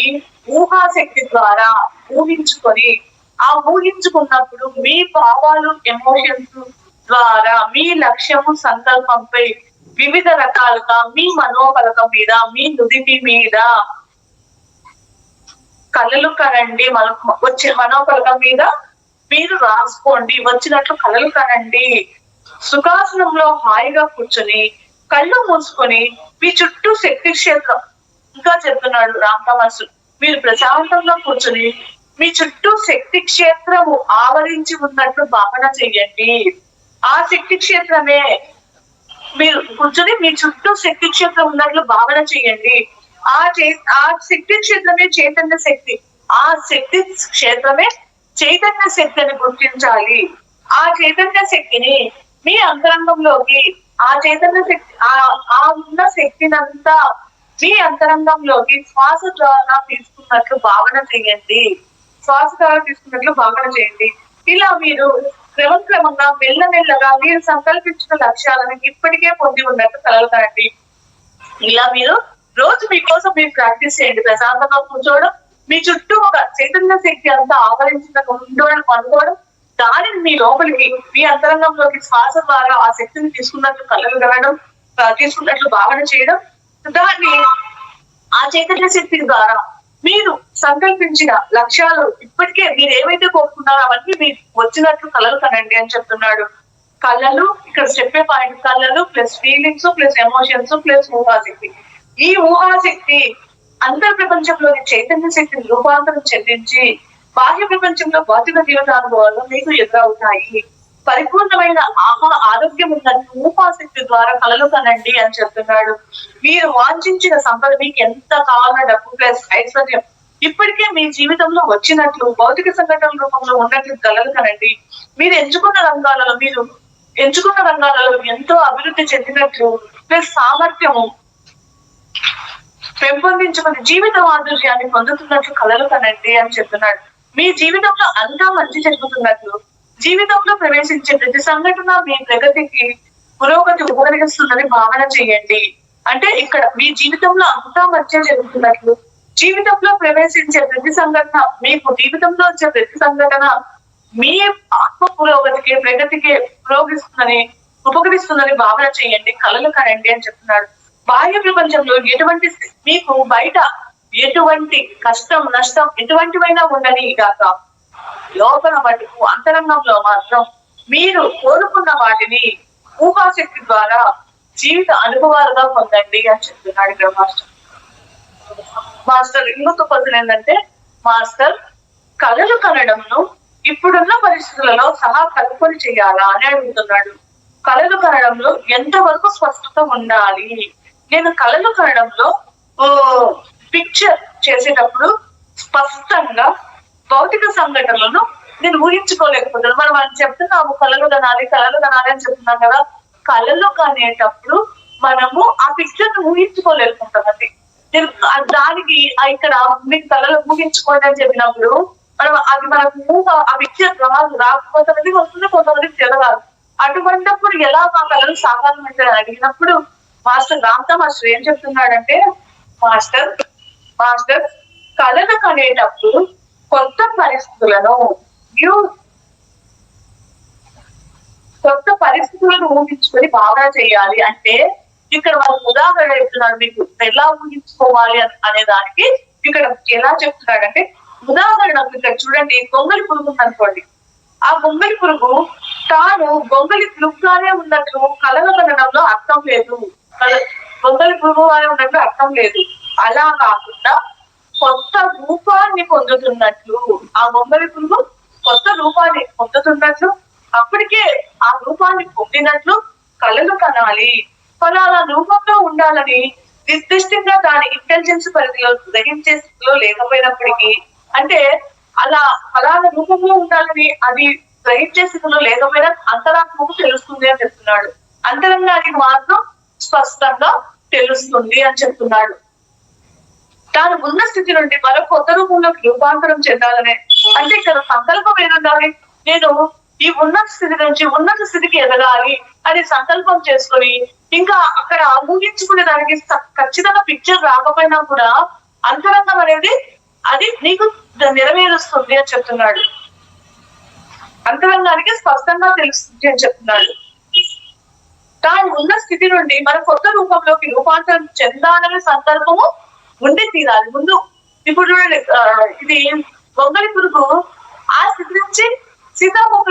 Speaker 2: ఊహాశక్తి ద్వారా ఊహించుకొని, ఆ ఊహించుకున్నప్పుడు మీ భావాలు, ఎమోషన్స్ ద్వారా మీ లక్ష్యము, సంకల్పంపై వివిధ రకాలుగా మీ మనోఫలకం మీద, మీ నుదిటి మీద కళలు కనండి. వచ్చే మనోఫలకం మీద మీరు రాసుకోండి, వచ్చినట్లు కళలు కనండి. సుఖాసనంలో హాయిగా కూర్చొని కళ్ళు మూసుకొని మీ చుట్టూ శక్తి క్షేత్రం, ఇంకా చెప్తున్నాడు రామతా మాస్టర్, మీరు ప్రశాంతంగా కూర్చొని మీ చుట్టూ శక్తి క్షేత్రము ఆవరించి ఉన్నట్లు భావన చెయ్యండి. ఆ శక్తి క్షేత్రమే మీరు కూర్చొని మీ చుట్టూ శక్తి క్షేత్రం ఉన్నట్లు భావన చెయ్యండి. ఆ శక్తి క్షేత్రమే చైతన్య శక్తి. ఆ శక్తి క్షేత్రమే చైతన్య శక్తిని గుర్తించాలి. ఆ చైతన్య శక్తిని మీ అంతరంగంలోకి, ఆ చైతన్య శక్తి ఆ ఉన్న శక్తినంతా మీ అంతరంగంలోకి శ్వాస ద్వారా తీసుకున్నట్లు భావన చేయండి. శ్వాస ద్వారా తీసుకున్నట్లు భావన చేయండి. ఇలా మీరు క్రమంగా మెల్లమెల్లగా మీరు సంకల్పించిన లక్ష్యాలను ఇప్పటికే పొంది ఉన్నట్టు కలగకండి. ఇలా మీరు రోజు మీకోసం మీరు ప్రాక్టీస్ చేయండి. ప్రశాంతంగా కూర్చోవడం, మీ చుట్టూ ఒక చైతన్య శక్తి అంతా ఆవరించిన ఉండడం, అనుకోవడం, దానిని మీ లోపలికి, మీ అంతరంగంలోకి శ్వాస ద్వారా ఆ శక్తిని తీసుకున్నట్లు కలగడం, తీసుకున్నట్లు భావన చేయడం, దాన్ని ఆ చైతన్య శక్తి ద్వారా మీరు సంకల్పించిన లక్ష్యాలు ఇప్పటికే మీరు ఏవైతే కోరుకున్నారో అవన్నీ మీరు వచ్చినట్లు కలలు కనండి అని చెప్తున్నాడు. కళలు, ఇక్కడ చెప్పే పాయింట్, కళలు plus feelings plus emotions plus ఊహాశక్తి. ఈ ఊహాశక్తి అంతర్ ప్రపంచంలోని చైతన్య శక్తిని రూపాంతరం చెందించి బాహ్య ప్రపంచంలో భౌతిక జీవితానుభవాలు మీకు ఎదురవుతాయి. పరిపూర్ణమైన ఆరోగ్యం ఉన్నట్టు ఊహాశక్తి ద్వారా కలలు కనండి అని చెప్తున్నాడు. మీరు వాంఛించిన సంపద, మీకు ఎంత కావాలన్న డబ్బు ప్లస్ ఐశ్వర్యం ఇప్పటికే మీ జీవితంలో వచ్చినట్లు భౌతిక సంఘటనల రూపంలో ఉన్నట్లు కలలు కనండి. మీరు ఎంచుకున్న రంగాలలో ఎంతో అభివృద్ధి చెందినట్లు ప్లస్ సామర్థ్యము పెంపొందించుకుని జీవిత మాధుర్యాన్ని పొందుతున్నట్లు కలలు కనండి అని చెప్తున్నాడు. మీ జీవితంలో అంతా మంచి జరుగుతున్నట్లు, జీవితంలో ప్రవేశించే ప్రతి సంఘటన మీ ప్రగతికి పురోగతి ఉపకరిస్తుందని భావన చేయండి. అంటే ఇక్కడ మీ జీవితంలో అంతా మంచిగా జరుగుతున్నట్లు, జీవితంలో ప్రవేశించే ప్రతి సంఘటన, మీకు జీవితంలో వచ్చే ప్రతి సంఘటన మీ ఆత్మ పురోగతికి ప్రగతికి ఉపకరిస్తుందని భావన చేయండి, కలలు కనండి అని చెప్తున్నాడు. బాహ్య ప్రపంచంలో ఎటువంటి మీకు బయట ఎటువంటి కష్టం నష్టం ఎటువంటివైనా ఉండని కాక లోపల మటుకు అంతరంగంలో మాత్రం మీరు కోరుకున్న వాటిని ఊహాశక్తి ద్వారా జీవిత అనుభవాలుగా పొందండి అని చెప్తున్నాడు ఇక్కడ మాస్టర్. ఇంకొక క్వశ్చన్ ఏంటంటే, మాస్టర్ కళలు కనడంను ఇప్పుడున్న పరిస్థితులలో సహా కలుపుకొని చేయాలా అని అడుగుతున్నాడు. కళలు కనడంలో ఎంతవరకు స్పష్టత ఉండాలి? నేను కళలు కనడంలో పిక్చర్ చేసేటప్పుడు స్పష్టంగా భౌతిక సంఘటనలను నేను ఊహించుకోలేకపోతున్నాను. మనం చెప్తున్నాము కళలు కనాలి అని చెప్తున్నాం కదా. కళలు కనేటప్పుడు మనము ఆ పిక్చర్ ను ఊహించుకోలేకపోతామండి. నేను దానికి ఇక్కడ మీకు కళలు ఊహించుకోండి అని చెప్పినప్పుడు అది మనకు ఆ పిక్చర్ రాకపోతుంది, వస్తుంది, కొంతమందికి తెలవాలి. అటువంటిప్పుడు ఎలా మా కళలు సాకారం అంటే అడిగినప్పుడు మాస్టర్ రామ్తా మాస్టర్ ఏం చెప్తున్నాడంటే, మాస్టర్ కళలు కనేటప్పుడు కొత్త పరిస్థితులను ఊహించుకొని భావన చేయాలి. అంటే ఇక్కడ వాళ్ళు ఉదాహరణ చెప్తున్నారు, మీకు ఎలా ఊహించుకోవాలి అనే దానికి ఇక్కడ ఎలా చెప్తున్నాడంటే, ఉదాహరణకు ఇక్కడ చూడండి, గొంగలి పురుగు ఉందనుకోండి. ఆ గొంగలి పురుగు తాను గొంగలి పురుగుగానే ఉన్నట్లు కళలు కనడంలో అర్థం లేదు. గొంగలి పురుగుగానే ఉన్నట్లు అర్థం లేదు. అలా కాకుండా కొత్త రూపాన్ని పొందుతున్నట్లు, ఆ గొంగలి పురుగు కొత్త రూపాన్ని పొందుతున్నట్లు, అప్పటికే ఆ రూపాన్ని పొందినట్లు కళలు కనాలి. ఫలానా రూపంలో ఉండాలని నిర్దిష్టంగా దాని ఇంటెలిజెన్స్ పరిధిలో గ్రహించే స్థితిలో లేకపోయినప్పటికీ, అంటే అలా ఫలానా రూపంలో ఉండాలని అది గ్రహించే స్థితిలో లేకపోయినా అంతరాత్మకు తెలుస్తుంది అని చెప్తున్నాడు. అంతరంగానికి మాత్రం స్పష్టంగా తెలుస్తుంది అని చెప్తున్నాడు. తాను ఉన్న స్థితి నుండి మరో కొత్త రూపంలోకి రూపాంతరం చెందాలనే, అంటే ఇక్కడ సంకల్పం ఏదుండాలి? నేను ఈ ఉన్నత స్థితి నుంచి ఉన్నత స్థితికి ఎదగాలి అని సంకల్పం చేసుకుని, ఇంకా అక్కడ ఊహించుకునే దానికి ఖచ్చితంగా పిక్చర్ రాకపోయినా కూడా అంతరంగం అనేది అది నీకు నెరవేరుస్తుంది అని చెప్తున్నాడు. అంతరంగానికి స్పష్టంగా తెలుస్తుంది అని చెప్తున్నాడు. తాను ఉన్న స్థితి నుండి మన కొత్త రూపంలోకి రూపాంతరం చెందాలనే సంకల్పము ఉండి తీరాలి. ముందు ఇప్పుడు చూడండి, ఇది గొంగలి పురుగు ఆ స్థితి నుంచి సీతాకోక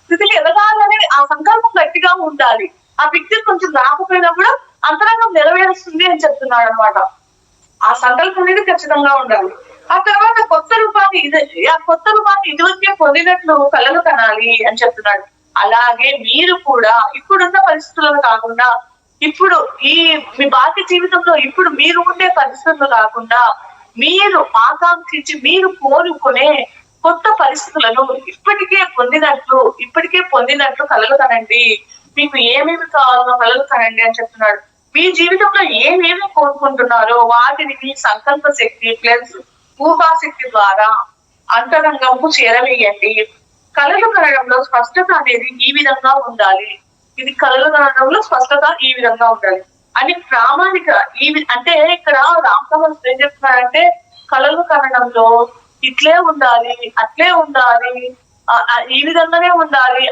Speaker 2: స్థితికి ఎదగాలని ఆ సంకల్పం గట్టిగా ఉండాలి. ఆ పిక్చర్ కొంచెం రాకపోయినా కూడా అంతరంగం నెరవేరుస్తుంది అని చెప్తున్నాడు అనమాట. ఆ సంకల్పం అనేది ఖచ్చితంగా ఉండాలి. ఆ తర్వాత కొత్త రూపాన్ని ఇదివరకే పొందినట్లు కళలు కనాలి అని చెప్తున్నాడు. అలాగే మీరు కూడా ఇప్పుడున్న పరిస్థితులను కాకుండా, ఇప్పుడు మీ బాహ్య జీవితంలో ఇప్పుడు మీరు ఉండే పరిస్థితులు కాకుండా, మీరు ఆకాంక్షించి మీరు కోరుకునే కొత్త పరిస్థితులను ఇప్పటికే పొందినట్లు కలలు కనండి. మీకు ఏమేమి కావాలో కలలు కనండి అని చెప్తున్నాడు. మీ జీవితంలో ఏమేమి కోరుకుంటున్నారో వాటిని మీ సంకల్ప శక్తి ప్లస్ ఊహాశక్తి ద్వారా అంతరంగంకు చేరవేయండి. కళలు కనడంలో స్పష్టత అనేది ఈ విధంగా ఉండాలి. ఇది కళలు కనడంలో స్పష్టత ఈ విధంగా ఉండాలి అని ప్రామాణిక అంటే ఇక్కడ రామకృష్ణ ఏం చెప్తున్నారంటే, కళలు కనడంలో ఇట్లే ఉండాలి, అట్లే ఉండాలి, ఈ విధంగానే ఉండాలి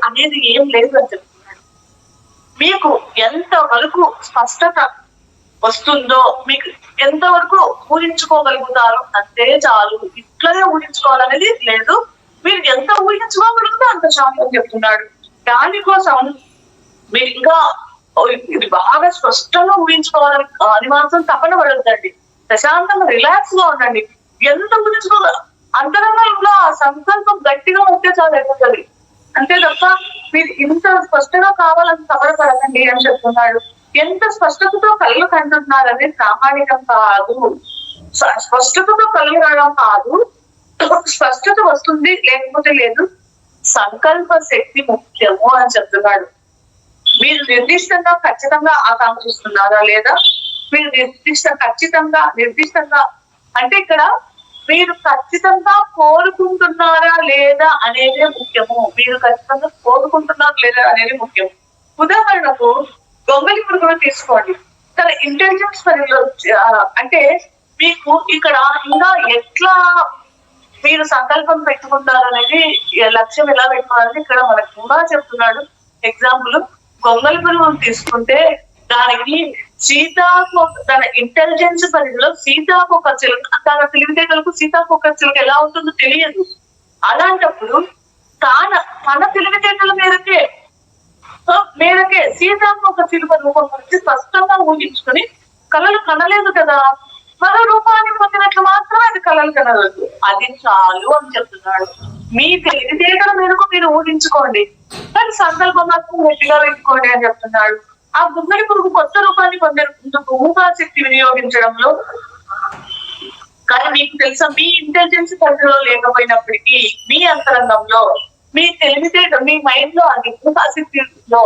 Speaker 2: అనేది ఏం లేదు అని చెప్తున్నాడు. మీకు ఎంత వరకు స్పష్టత వస్తుందో, మీకు ఎంతవరకు ఊహించుకోగలుగుతారో అంతే చాలు. ఇట్లనే ఊహించుకోవాలనేది లేదు. మీరు ఎంత ఊహించుకోగలిగితే అంత చాలు అని చెప్తున్నాడు. దానికోసం మీరు ఇంకా ఇది బాగా స్పష్టంగా ఊహించుకోవాలని అది మాత్రం తపన పడద్దండి. ప్రశాంతంగా రిలాక్స్ గా ఉండండి. ఎంత ఊహించుకోగల అంతరంగంలో ఆ సంకల్పం గట్టిగా ఉంటే చాలా అయిపోతుంది. అంతే తప్ప మీరు ఇంత స్పష్టంగా కావాలని తపన పడకండి అని చెప్తున్నాడు. ఎంత స్పష్టతతో కళ్ళు కంటున్నారని ప్రామాణికం కాదు. స్పష్టతతో కళ్ళు రావడం కాదు, స్పష్టత వస్తుంది లేకపోతే లేదు. సంకల్ప శక్తి ముఖ్యము అని చెప్తున్నాడు. మీరు నిర్దిష్టంగా ఖచ్చితంగా ఆకాంక్షిస్తున్నారా లేదా? మీరు నిర్దిష్టంగా అంటే ఇక్కడ మీరు ఖచ్చితంగా కోరుకుంటున్నారా లేదా అనేదే ముఖ్యము. మీరు ఖచ్చితంగా కోరుకుంటున్నారా లేదా అనేది ముఖ్యం. ఉదాహరణకు గొంగలి పురుగును తీసుకోండి. తన ఇంటెలిజెన్స్ పరిధిలో అంటే మీకు ఇక్కడ ఇంకా ఎట్లా మీరు సంకల్పం పెట్టుకుంటారు అనేది లక్ష్యం ఎలా పెట్టుకోవాలని ఇక్కడ మనకు కూడా చెప్తున్నాడు. ఎగ్జాంపుల్ గొంగళి పురుగును తీసుకుంటే దానికి తన ఇంటెలిజెన్స్ పరిధిలో సీతాకోకచిలుక తన తెలివితేటలకు సీతాకోకచిలుక ఎలా ఉంటుందో తెలియదు. అలాంటప్పుడు తన తెలివితేటల మేరకే సీతాకోకచిలుక రూపం గురించి స్పష్టంగా ఊహించుకుని కళలు కనలేదు కదా, మరో రూపాన్ని పొందినట్లు మాత్రం అది కళలు కనలేదు. అది చాలు అని చెప్తున్నాడు. మీ తెలివితేటల మేరకు మీరు ఊహించుకోండి, కానీ సంకల్పం మాత్రం గట్టిగా పెట్టుకోండి అని చెప్తున్నాడు. ఆ గుమ్మడి పురుగు కొత్త రూపాన్ని పొందేందుకు ఊహాశక్తి వినియోగించడంలో, కానీ మీకు తెలుసా మీ ఇంటెలిజెన్స్ పరిధిలో లేకపోయినప్పటికీ మీ అంతరంగంలో మీ తెలివితేట మీ మైండ్ లో అది ఊహాశక్తిలో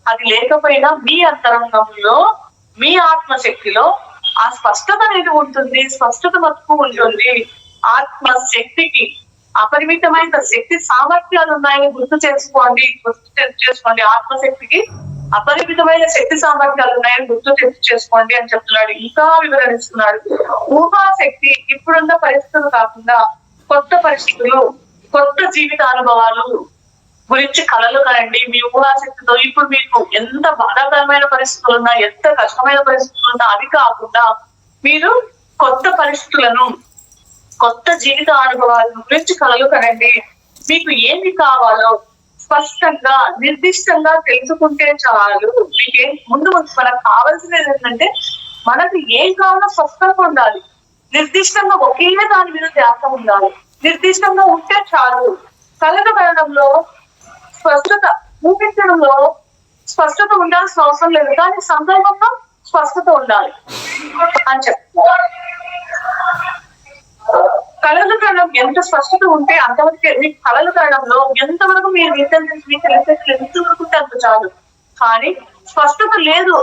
Speaker 2: అది లేకపోయినా మీ అంతరంగంలో మీ ఆత్మశక్తిలో ఆ స్పష్టత అనేది ఉంటుంది. స్పష్టత మతుకు ఉంటుంది. ఆత్మశక్తికి అపరిమితమైన శక్తి సామర్థ్యాలు ఉన్నాయని గుర్తు చేసుకోండి. ఆత్మశక్తికి అపరిమితమైన శక్తి సామర్థ్యాలు ఉన్నాయని గుర్తు చేసుకోండి అని చెప్తున్నాడు. ఇంకా వివరణిస్తున్నాడు. ఊహాశక్తి ఇప్పుడున్న పరిస్థితులు కాకుండా కొత్త పరిస్థితులు, కొత్త జీవిత అనుభవాలు గురించి కలలు కనండి. మీ ఊహాశక్తితో ఇప్పుడు మీకు ఎంత బాధాకరమైన పరిస్థితులు ఉన్నా, ఎంత కష్టమైన పరిస్థితులు ఉన్నా అవి కాకుండా మీరు కొత్త పరిస్థితులను, కొత్త జీవిత అనుభవాల గురించి కలలు కనండి. మీకు ఏమి కావాలో స్పష్టంగా నిర్దిష్టంగా తెలుసుకుంటే చాలు. మీకేం ముందు మనకు కావాల్సినది ఏంటంటే మనకు ఏం కావాలో స్పష్టంగా ఉండాలి. నిర్దిష్టంగా ఒకే దాని మీద ధ్యాస ఉండాలి. నిర్దిష్టంగా ఉంటే చాలు. కలలు కనడంలో స్పష్టత, ఊహించడంలో స్పష్టత ఉండాల్సిన అవసరం లేదు, కానీ సందర్భంలో స్పష్టత ఉండాలి అని చెప్తారు. కళలు కనడం ఎంత స్పష్టత ఉంటే అంతవరకు మీ కళలు కనడంలో ఎంతవరకు మీరు ఎంతవరకు ఉంటే అంత చాలు. కానీ స్పష్టత లేదు,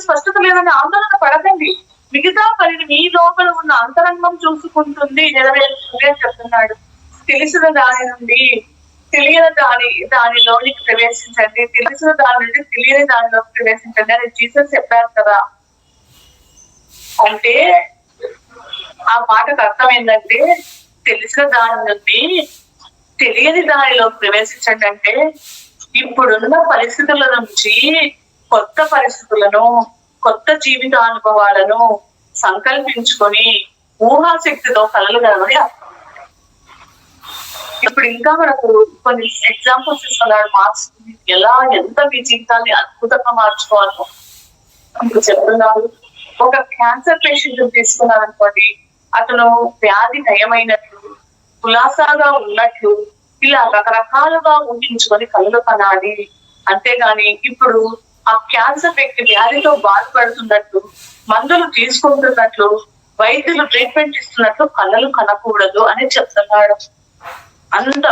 Speaker 2: స్పష్టత లేదని ఆందోళన పడకండి. మిగతా పనిని మీ లోపల ఉన్న అంతరంగం చూసుకుంటుంది, నెరవేరుస్తుంది అని చెప్తున్నాడు. తెలిసిన దాని నుండి తెలియని దానిలోనికి ప్రవేశించండి, తెలిసిన దాని నుండి తెలియని దానిలోకి ప్రవేశించండి అని జీసస్ చెప్పారు కదా. అంటే ఆ మాటకు అర్థం ఏంటంటే తెలిసిన దాని నుండి తెలియని దానిలోకి ప్రవేశించండి అంటే ఇప్పుడున్న పరిస్థితుల నుంచి కొత్త పరిస్థితులను, కొత్త జీవిత అనుభవాలను సంకల్పించుకొని ఊహాశక్తితో కలలు కలవని అర్థం. ఇప్పుడు ఇంకా మనకు కొన్ని ఎగ్జాంపుల్స్ ఇస్తున్నాడు. మార్క్స్ ఎలా ఎంత మీ జీవితాన్ని అద్భుతంగా మార్చుకోవాలో మీకు చెప్తున్నారు. ఒక క్యాన్సర్ పేషెంట్ తీసుకున్నారు అనుకోండి, అతను వ్యాధి నయమైనట్లు, కులాసాగా ఉన్నట్లు ఇలా రకరకాలుగా ఊహించుకొని కళ్ళు కనాలి. అంతేగాని ఇప్పుడు ఆ క్యాన్సర్ వ్యక్తి వ్యాధితో బాధపడుతున్నట్లు, మందులు తీసుకుంటున్నట్లు, వైద్యులు ట్రీట్మెంట్ ఇస్తున్నట్లు కళ్ళలు కనకూడదు అని చెప్తున్నాడు. అంత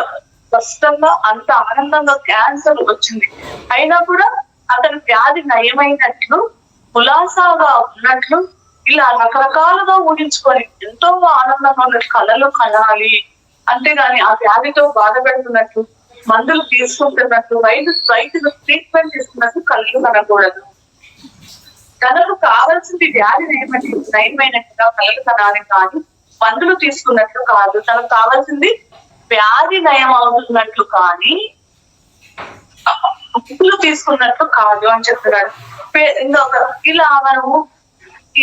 Speaker 2: స్పష్టంగా అంత ఆనందంగా క్యాన్సర్ వచ్చింది అయినా కూడా అతని వ్యాధి నయమైనట్లు, కులాసాగా ఉన్నట్లు ఇలా రకరకాలుగా ఊహించుకొని ఎంతో ఆనందంగా ఉన్నట్టు కళలు కనాలి. అంతేగాని ఆ వ్యాధితో బాధపడుతున్నట్లు, మందులు తీసుకుంటున్నట్లు, వైద్యులు ట్రీట్మెంట్ ఇస్తున్నట్లు కళ్ళు కనకూడదు. తనకు కావాల్సింది వ్యాధి నయమైనట్టుగా కళ్ళు కనాలి, కానీ మందులు తీసుకున్నట్లు కాదు. తనకు కావాల్సింది వ్యాధి నయం అవుతున్నట్లు కానీ మందులు తీసుకున్నట్లు కాదు అని చెప్తున్నాడు. ఇంకొక ఇలా మనము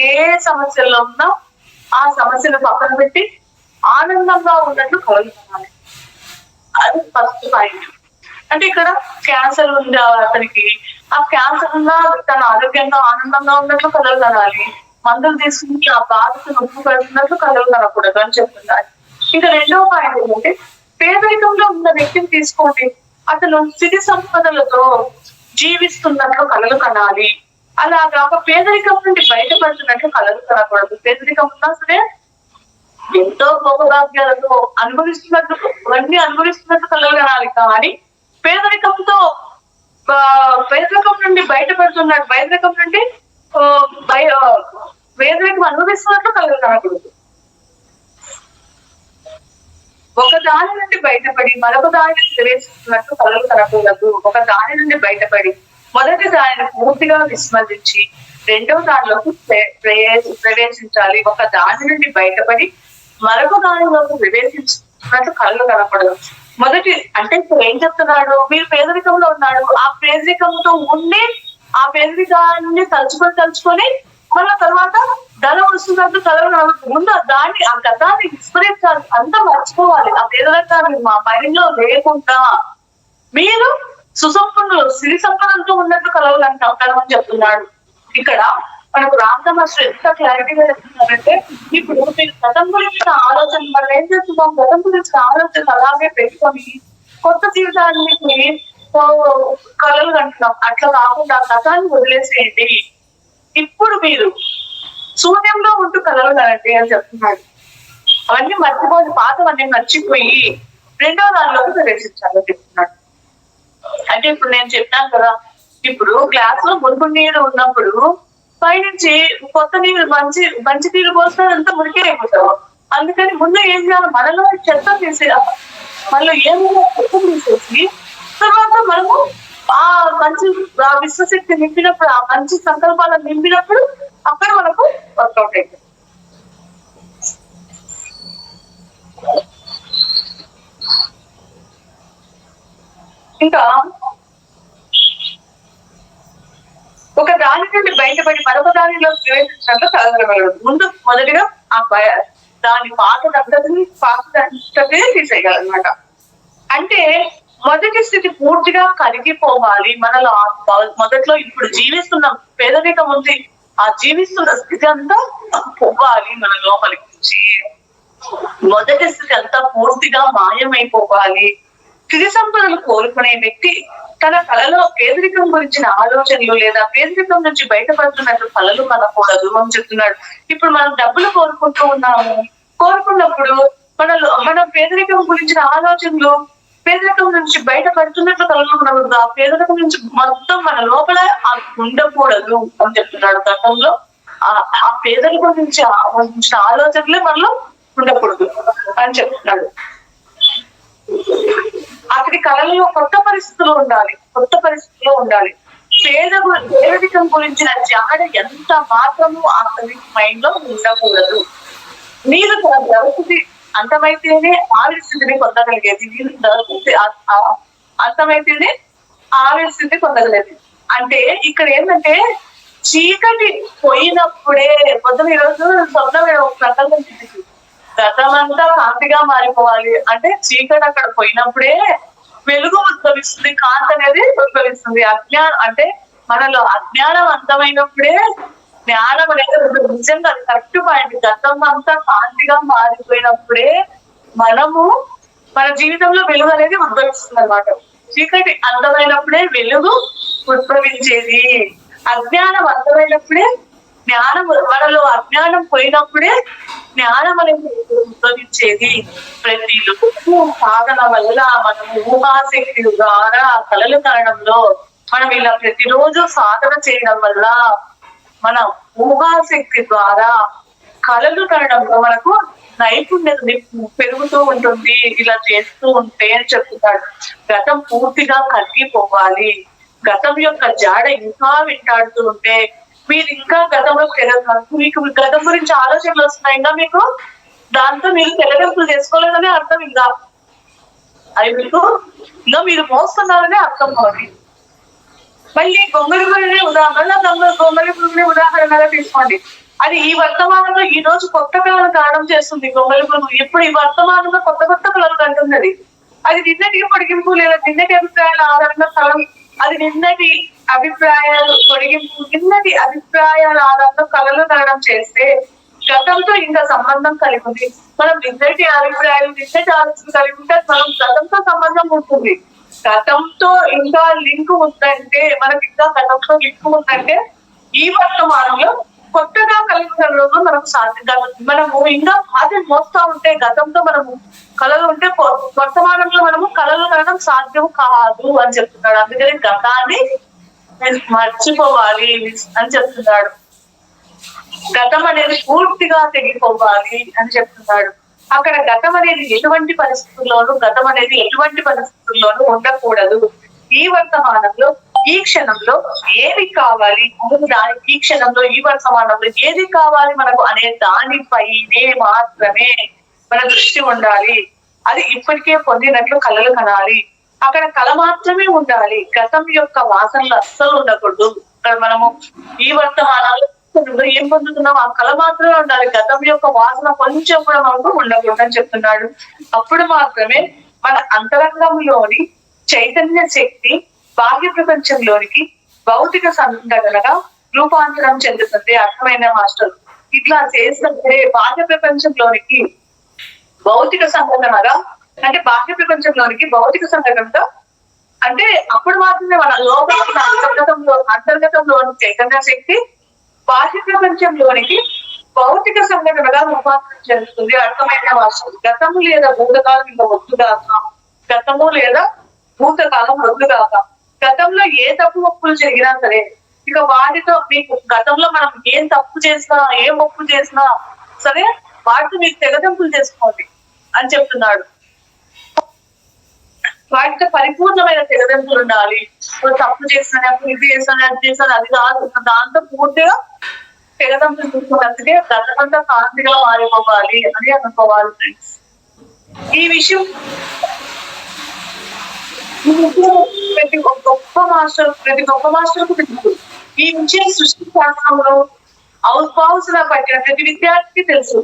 Speaker 2: ఏ సమస్యల్లో ఉన్నా ఆ సమస్యను పక్కన పెట్టి ఆనందంగా ఉన్నట్లు కలుగుతున్నాను. అది ఫస్ట్ పాయింట్. అంటే ఇక్కడ క్యాన్సర్ ఉంది అతనికి, ఆ క్యాన్సర్ ఉన్నా తన ఆరోగ్యంగా ఆనందంగా ఉన్నట్లు కలలు కనాలి. మందులు తీసుకుని ఆ బాధకు నొప్పి పడుతున్నట్లు కలలు కనకూడదు అని చెప్తున్నారు. ఇంకా రెండవ పాయింట్ ఏంటంటే పేదరికంలో ఉన్న వ్యక్తిని తీసుకోండి, అతను స్థితి సంపదలతో జీవిస్తున్నట్లు కలలు కనాలి. అలాగా ఒక పేదరికం నుండి బయటపడుతున్నట్లు కలలు కనకూడదు. పేదరికం ఉన్నా సరే ఎంతో భోగభాగ్యాలతో అవన్నీ అనుభవిస్తున్నట్టు కలలు కనాలి, కానీ పేదరికం నుండి బయటపడుతున్నట్టు, పేదరికం అనుభవిస్తున్నట్లు కలలు కనకూడదు. ఒక దాని నుండి బయటపడి మరొక దానిని ప్రవేశిస్తున్నట్టు కలలు కనకూడదు. ఒక దాని నుండి బయటపడి మొదటి దానిని పూర్తిగా విస్మరించి రెండవ దానిలోకి ప్రవేశించాలి. ఒక దాని నుండి బయటపడి మరొక దానిలోకి ప్రవేశించినట్లు కళ్ళు కనపడదు. మొదటి అంటే ఇప్పుడు ఏం చెప్తున్నాడు, మీరు పేదరికంలో ఉన్నాడు, ఆ పేదరికంతో ఉండి ఆ పేదరికాన్ని తలుచుకొని మళ్ళీ తర్వాత ధనం వస్తున్నట్టు కలవడం ముందు దాన్ని ఆ గతాన్ని విస్మరించాలి, అంతా మర్చిపోవాలి. ఆ పేదరికాన్ని మా మైండ్ లో లేకుండా మీరు సుసంపన్నులు సిరి సంపన్నంతో ఉన్నట్టు కలవని చెప్తున్నాడు. ఇక్కడ మనకు రామదాసు ఎంత క్లారిటీగా చెప్తున్నారంటే, ఇప్పుడు మీరు గతం గురించిన ఆలోచన మనం ఏం చేస్తున్నాం, గతం గురించిన ఆలోచన అలాగే పెట్టుకొని కొత్త జీవితానికి కలలు కంటున్నాం. అట్లా కాకుండా గతాన్ని వదిలేసేయండి, ఇప్పుడు మీరు శూన్యంలో ఉంటూ కలలు కనండి అని చెప్తున్నాడు. అవన్నీ మర్చిపోయి పాతవన్నీ మర్చిపోయి రెండో దానిలోకి ప్రవేశించాలని చెప్తున్నాడు. అంటే ఇప్పుడు నేను చెప్పాను కదా, ఇప్పుడు గ్లాస్ లో మురుగు నీరు ఉన్నప్పుడు పైనుంచి కొత్త నీళ్ళు మంచి నీళ్ళు పోస్తే అంతా మురికే అయిపోతావు. అందుకని ముందు ఏం చేయాలి, మనలో చెత్త తీసేయాలి, మనలో ఏమైనా చెత్త తీసేసి తర్వాత మనము ఆ మంచి విశ్వశక్తి నింపినప్పుడు, ఆ మంచి సంకల్పాలను నింపినప్పుడు అక్కడ మనకు వర్కౌట్ అవుతుంది. ఇంకా ఒక దాని నుండి బయటపడి మరొక దానిలో ప్రవేశించినట్లు కలగలగలదు. ముందు మొదటిగా ఆ దాని పాతదంతటిని తీసేయగలనమాట. అంటే మొదటి స్థితి పూర్తిగా కరిగిపోవాలి మనలో. మొదట్లో ఇప్పుడు జీవిస్తున్న పేదరికం ఉంది, ఆ జీవిస్తున్న స్థితి అంతా పోవాలి మన లోపలికి నుంచి. మొదటి స్థితి అంతా పూర్తిగా మాయమైపోవాలి. సిరి సంపదలు కోరుకునే వ్యక్తి తన కళలో పేదరికం గురించిన ఆలోచనలు లేదా పేదరికం నుంచి బయటపడుతున్నట్లు కళలు కనకూడదు అని చెప్తున్నాడు. ఇప్పుడు మనం డబ్బులు కోరుకున్నప్పుడు మన పేదరికం గురించిన ఆలోచనలు, పేదరికం నుంచి బయటపడుతున్నట్లు కళలు ఉండకూడదు. ఆ పేదరికం నుంచి మొత్తం మన లోపల ఉండకూడదు అని చెప్తున్నాడు. గతంలో ఆ పేదరికం నుంచి ఆలోచనలే మనలో ఉండకూడదు అని చెప్తున్నాడు. అతడి కళలో కొత్త పరిస్థితులు ఉండాలి. పేదరికం గురించిన జాడ ఎంత మాత్రము అతని మైండ్ లో ఉండకూడదు. నీరు పరిస్థితి అంతమైతేనే ఆవిరి స్థితిని పొందగలిగేది. నీరు అంతమైతేనే ఆవిరి స్థితిని పొందగలిగేది. అంటే ఇక్కడ ఏంటంటే చీకటి పోయినప్పుడే పొద్దున ఈరోజు స్వప్నం సంకల్పం చేసి గతమంతా కాంతిగా మారిపోవాలి అంటే చీకటి అక్కడ పోయినప్పుడే వెలుగు ఉద్భవిస్తుంది, కాంతి అనేది ఉద్భవిస్తుంది. అంటే మనలో అజ్ఞానం అంతమైనప్పుడే జ్ఞానం అనేది నిజంగా కరెక్ట్ పాయింట్. గతం అంతా కాంతిగా మారిపోయినప్పుడే మన జీవితంలో వెలుగు అనేది ఉద్భవిస్తుంది అనమాట. చీకటి అంతమైనప్పుడే వెలుగు ఉద్భవించేది. అజ్ఞానం అంతమైనప్పుడే జ్ఞానం, మనలో అజ్ఞానం పోయినప్పుడే జ్ఞానం అనేది ఉద్భవించేది. ప్రతి సాధన వల్ల మనము ఊహాశక్తి ద్వారా కళలు కనడంలో మనం ఇలా ప్రతిరోజు సాధన చేయడం వల్ల మన ఊహాశక్తి ద్వారా కళలు కనడంలో మనకు నైపుణ్యత పెరుగుతూ ఉంటుంది. ఇలా చేస్తూ ఉంటే అని చెప్తున్నాడు. గతం పూర్తిగా కరిగిపోవాలి. గతం యొక్క జాడ ఇంకా వెంటాడుతూ ఉంటే మీరు ఇంకా గతంలో మీకు గతం గురించి ఆలోచనలు వస్తున్నాయి, ఇంకా మీకు దాంతో మీరు తెల్లగంపులు చేసుకోలేదనే అర్థం. ఇంకా అది మీకు ఇంకా మీరు మోస్తున్నారనే అర్థం అవుతుంది. మళ్ళీ గొంగళి పురుగునే ఉదాహరణగా తీసుకోండి. అది ఈ వర్తమానంలో ఈ రోజు కొత్త కళలు కారణం చేస్తుంది. గొంగళి పురుగు ఇప్పుడు ఈ వర్తమానంలో కొత్త కళలు కంటున్నది. అది నిన్నటికి పొడిగింపు లేదా నిన్నటి అభిప్రాయాల ఆధారంగా కళలు, అది నిన్నటి అభిప్రాయాల ఆధారంగా కళలు కనడం చేస్తే గతంతో ఇంకా సంబంధం కలిగి ఉంది. మనం నిన్నటి అభిప్రాయాలు, నిన్నటి ఆలోచన కలిగి ఉంటే మనం గతంతో సంబంధం ఉంటుంది. గతంతో ఇంకా లింక్ ఉందంటే ఈ వర్తమానంలో కొత్తగా కలిగిన మనకు సాధ్యం. మనము ఇంకా బాధ్యత మోస్తా ఉంటే గతంతో మనము కళలు ఉంటే వర్తమానంలో మనము కళలు కనడం సాధ్యం కాదు అని చెప్తున్నాడు. అందుకని గతాన్ని మర్చిపోవాలి అని చెప్తున్నాడు. గతం అనేది పూర్తిగా తెగిపోవాలి అని చెప్తున్నాడు. అక్కడ గతం అనేది ఎటువంటి పరిస్థితుల్లోనూ ఉండకూడదు. ఈ వర్తమానంలో ఈ క్షణంలో ఏది కావాలి, దానికి ఈ క్షణంలో ఈ వర్తమానంలో ఏది కావాలి మనకు అనే దానిపైనే మాత్రమే మన దృష్టి ఉండాలి. అది ఇప్పటికే పొందినట్లు కలలు కనాలి. అక్కడ కళ మాత్రమే ఉండాలి. గతం యొక్క వాసనలు అస్సలు ఉండకూడదు. ఇక్కడ మనము ఈ వర్తమానాలు ఏం పొందుతున్నాం ఆ కళ మాత్రమే ఉండాలి. గతం యొక్క వాసన కొంచెం కూడా మనకు ఉండకూడదు అని చెప్తున్నాడు. అప్పుడు మాత్రమే మన అంతరంగంలోని చైతన్య శక్తి బాహ్య ప్రపంచంలోనికి భౌతిక సంఘటనగా రూపాంతరం చెందుతుంది. అర్థమైన మాస్టర్ ఇట్లా చేస్తే బాహ్య ప్రపంచంలోనికి భౌతిక సంఘటనగా, అంటే బాహ్య ప్రపంచంలోనికి భౌతిక సంఘటనగా, అంటే అప్పుడు మాత్రమే మన లోపల అంతర్గతంలోని చైతన్య శక్తి బాహ్య ప్రపంచంలోనికి భౌతిక సంఘటనగా రూపాంతరం చెందుతుంది. అర్థమైన మాస్టర్ గతము లేదా భూతకాలం ఇంకా వద్దుగాక, గతము లేదా భూతకాలం వద్దుగాక. గతంలో ఏ తప్పు ఒప్పులు జరిగినా సరే ఇక వాటితో మీకు గతంలో మనం ఏం తప్పు చేసినా ఏం ఒప్పు చేసినా సరే వాటితో మీకు తెగదెంపులు చేసుకోండి అని చెప్తున్నాడు. వాటితో పరిపూర్ణమైన తెగదెంపులు ఉండాలి. తప్పు చేస్తాను, ఇది చేస్తాను, అది చేస్తాను, అది కాదు, దాంతో పూర్తిగా తెగదెంపులు చూసుకున్నట్టుగా గతమంతా కాంతిగా మారిపోవాలి అని అనుకోవాలి ఫ్రెండ్స్. ఈ విషయం ప్రతి గొప్ప మాస్టర్ తెలుసు. ఈ విషయం సృష్టి శాస్త్రంలో ఔద్భావసులా పట్టిన ప్రతి విద్యార్థికి తెలుసు.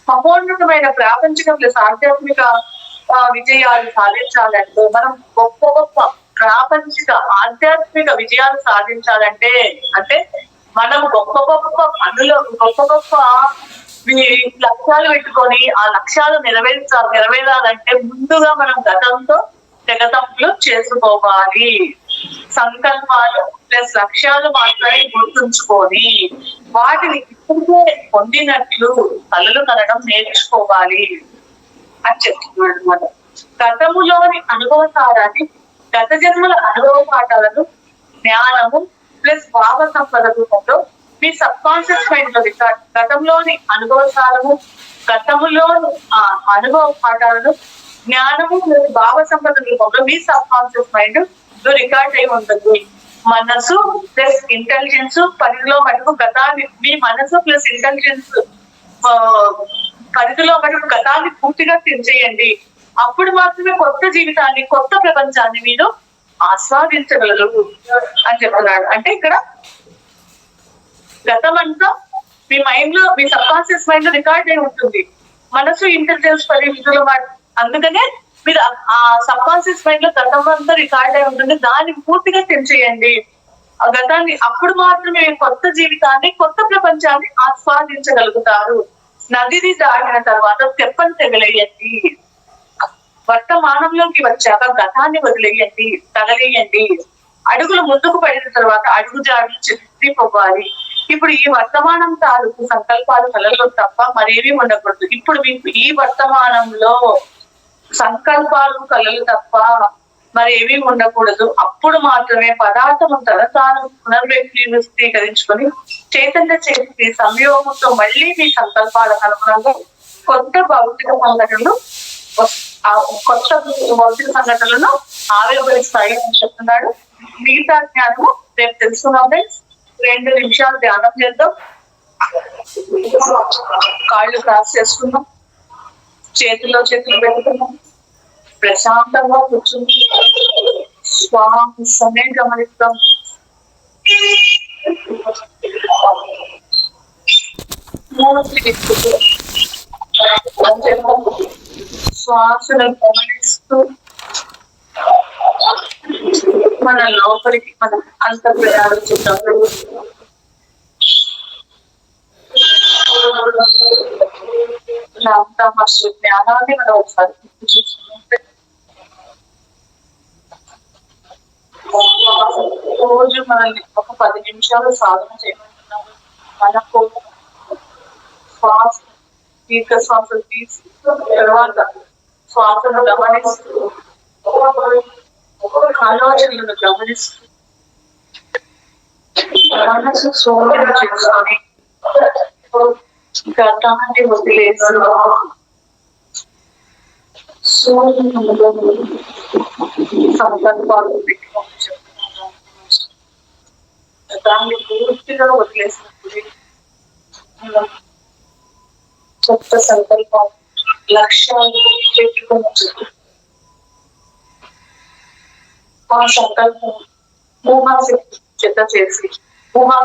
Speaker 2: మహోన్నతమైన ప్రాపంచిక ప్లస్ ఆధ్యాత్మిక విజయాలు సాధించాలంటే, మనం గొప్ప గొప్ప ప్రాపంచిక ఆధ్యాత్మిక విజయాలు సాధించాలంటే, అంటే మనం గొప్ప గొప్ప పనులు గొప్ప గొప్ప లక్ష్యాలు పెట్టుకొని ఆ లక్ష్యాలు నెరవేరాలంటే ముందుగా మనం గతంతో తెగతంపులు చేసుకోవాలి. సంకల్పాలు ప్లస్ లక్ష్యాలు మాత్రమే గుర్తుంచుకొని వాటిని ఇప్పుడే పొందినట్లు కలలు కనడం నేర్చుకోవాలి అని చెప్తున్నాడు అనమాట. గతములోని అనుభవ సారాన్ని, గత జన్మల అనుభవ పాఠాలను జ్ఞానము ప్లస్ భావ సంపద రూపంలో మీ సబ్ కాన్షియస్ మైండ్ లో రికార్డ్, గతంలోని అనుభవ సారము, గతములోని అనుభవ పాఠాలను జ్ఞానము భావ సంపద రూపంలో మీ సబ్ కాన్షియస్ మైండ్ రికార్డ్ అయి ఉంటుంది. మనసు ప్లస్ ఇంటెలిజెన్స్ పరిధిలో మటుకు గతాన్ని, మీ మనసు ప్లస్ ఇంటెలిజెన్స్ పరిధిలో మటుకు గతాన్ని పూర్తిగా తెంచేయండి. అప్పుడు మాత్రమే కొత్త జీవితాన్ని, కొత్త ప్రపంచాన్ని మీరు ఆస్వాదించగలరు అని చెప్తున్నాడు. అంటే ఇక్కడ గతం అంతా మీ మైండ్ లో, మీ సబ్ కాన్షియస్ మైండ్ లో రికార్డ్ అయి ఉంటుంది. మనసు ఇంటెలిజెన్స్ పరిధిలో, అందుకనే మీరు ఆ సబ్ కాన్షియస్ మైండ్ లో గతం అంతా రికార్డ్ అయి ఉంటుంది. దాన్ని పూర్తిగా తెంచేయండి ఆ గతాన్ని. అప్పుడు మాత్రమే కొత్త జీవితాన్ని, కొత్త ప్రపంచాన్ని ఆస్వాదించగలుగుతారు. నదిని దాటిన తర్వాత తెప్పని తెగలేయండి. వర్తమానంలోకి వచ్చాక గతాన్ని వదిలేయండి, తగలేయండి. అడుగులు ముందుకు పడిన తర్వాత అడుగు జాడులు చెరిపోవాలి. ఇప్పుడు ఈ వర్తమానం తాలూకు సంకల్పాలు కలలో తప్ప మరేమీ ఉండకూడదు. ఇప్పుడు మీకు ఈ వర్తమానంలో సంకల్పాలు కలలు తప్ప మరేమీ ఉండకూడదు. అప్పుడు మాత్రమే పదార్థము తన తాను పునర్వ్యక్తీకరించుకొని చైతన్య శక్తి సంయోగంతో మళ్ళీ మీ సంకల్పాలకు అనుగుణంగా కొత్త భౌతిక సంఘటనలు, కొత్త భౌతిక సంఘటనలను ఆవిర్భవిస్తాయి అని చెప్తున్నాడు. మిగతా జ్ఞానము రేపు తెలుసుకున్నాం ఫ్రెండ్స్. 2 నిమిషాలు ధ్యానం చేద్దాం. కాళ్ళు క్రాస్ చేసుకుందాం, చేతుల్లో చేతులు పెట్టుకున్నాం, ప్రశాంతంగా కూర్చుంది శ్వాసనే గమనిస్తాం. శ్వాసను గమనిస్తూ మన లోపలికి మనం అంత ప్రయాణం చేద్దాం. జ్ఞానాన్ని మనం ఒకసారి చూసుకుంటే రోజు మనల్ని ఒక 10 నిమిషాలు సాధన చేయమంటున్నాము. మనకు శ్వాస, దీర్ఘ శ్వాసలు తీసి తర్వాత శ్వాసను గమనిస్తూ ఆలోచనలను గమనిస్తూ మనసు శోధన చేసుకొని గతాన్ని వదిలేసి సంకల్పాలు పెట్టుకోవచ్చు. దాన్ని పూర్తిగా వదిలేసినప్పుడు కొత్త సంకల్పం లక్ష్యాలు పెట్టుకున్నప్పుడు ఆ సంకల్పం ఊహాశక్తి జత చేసి ఊహా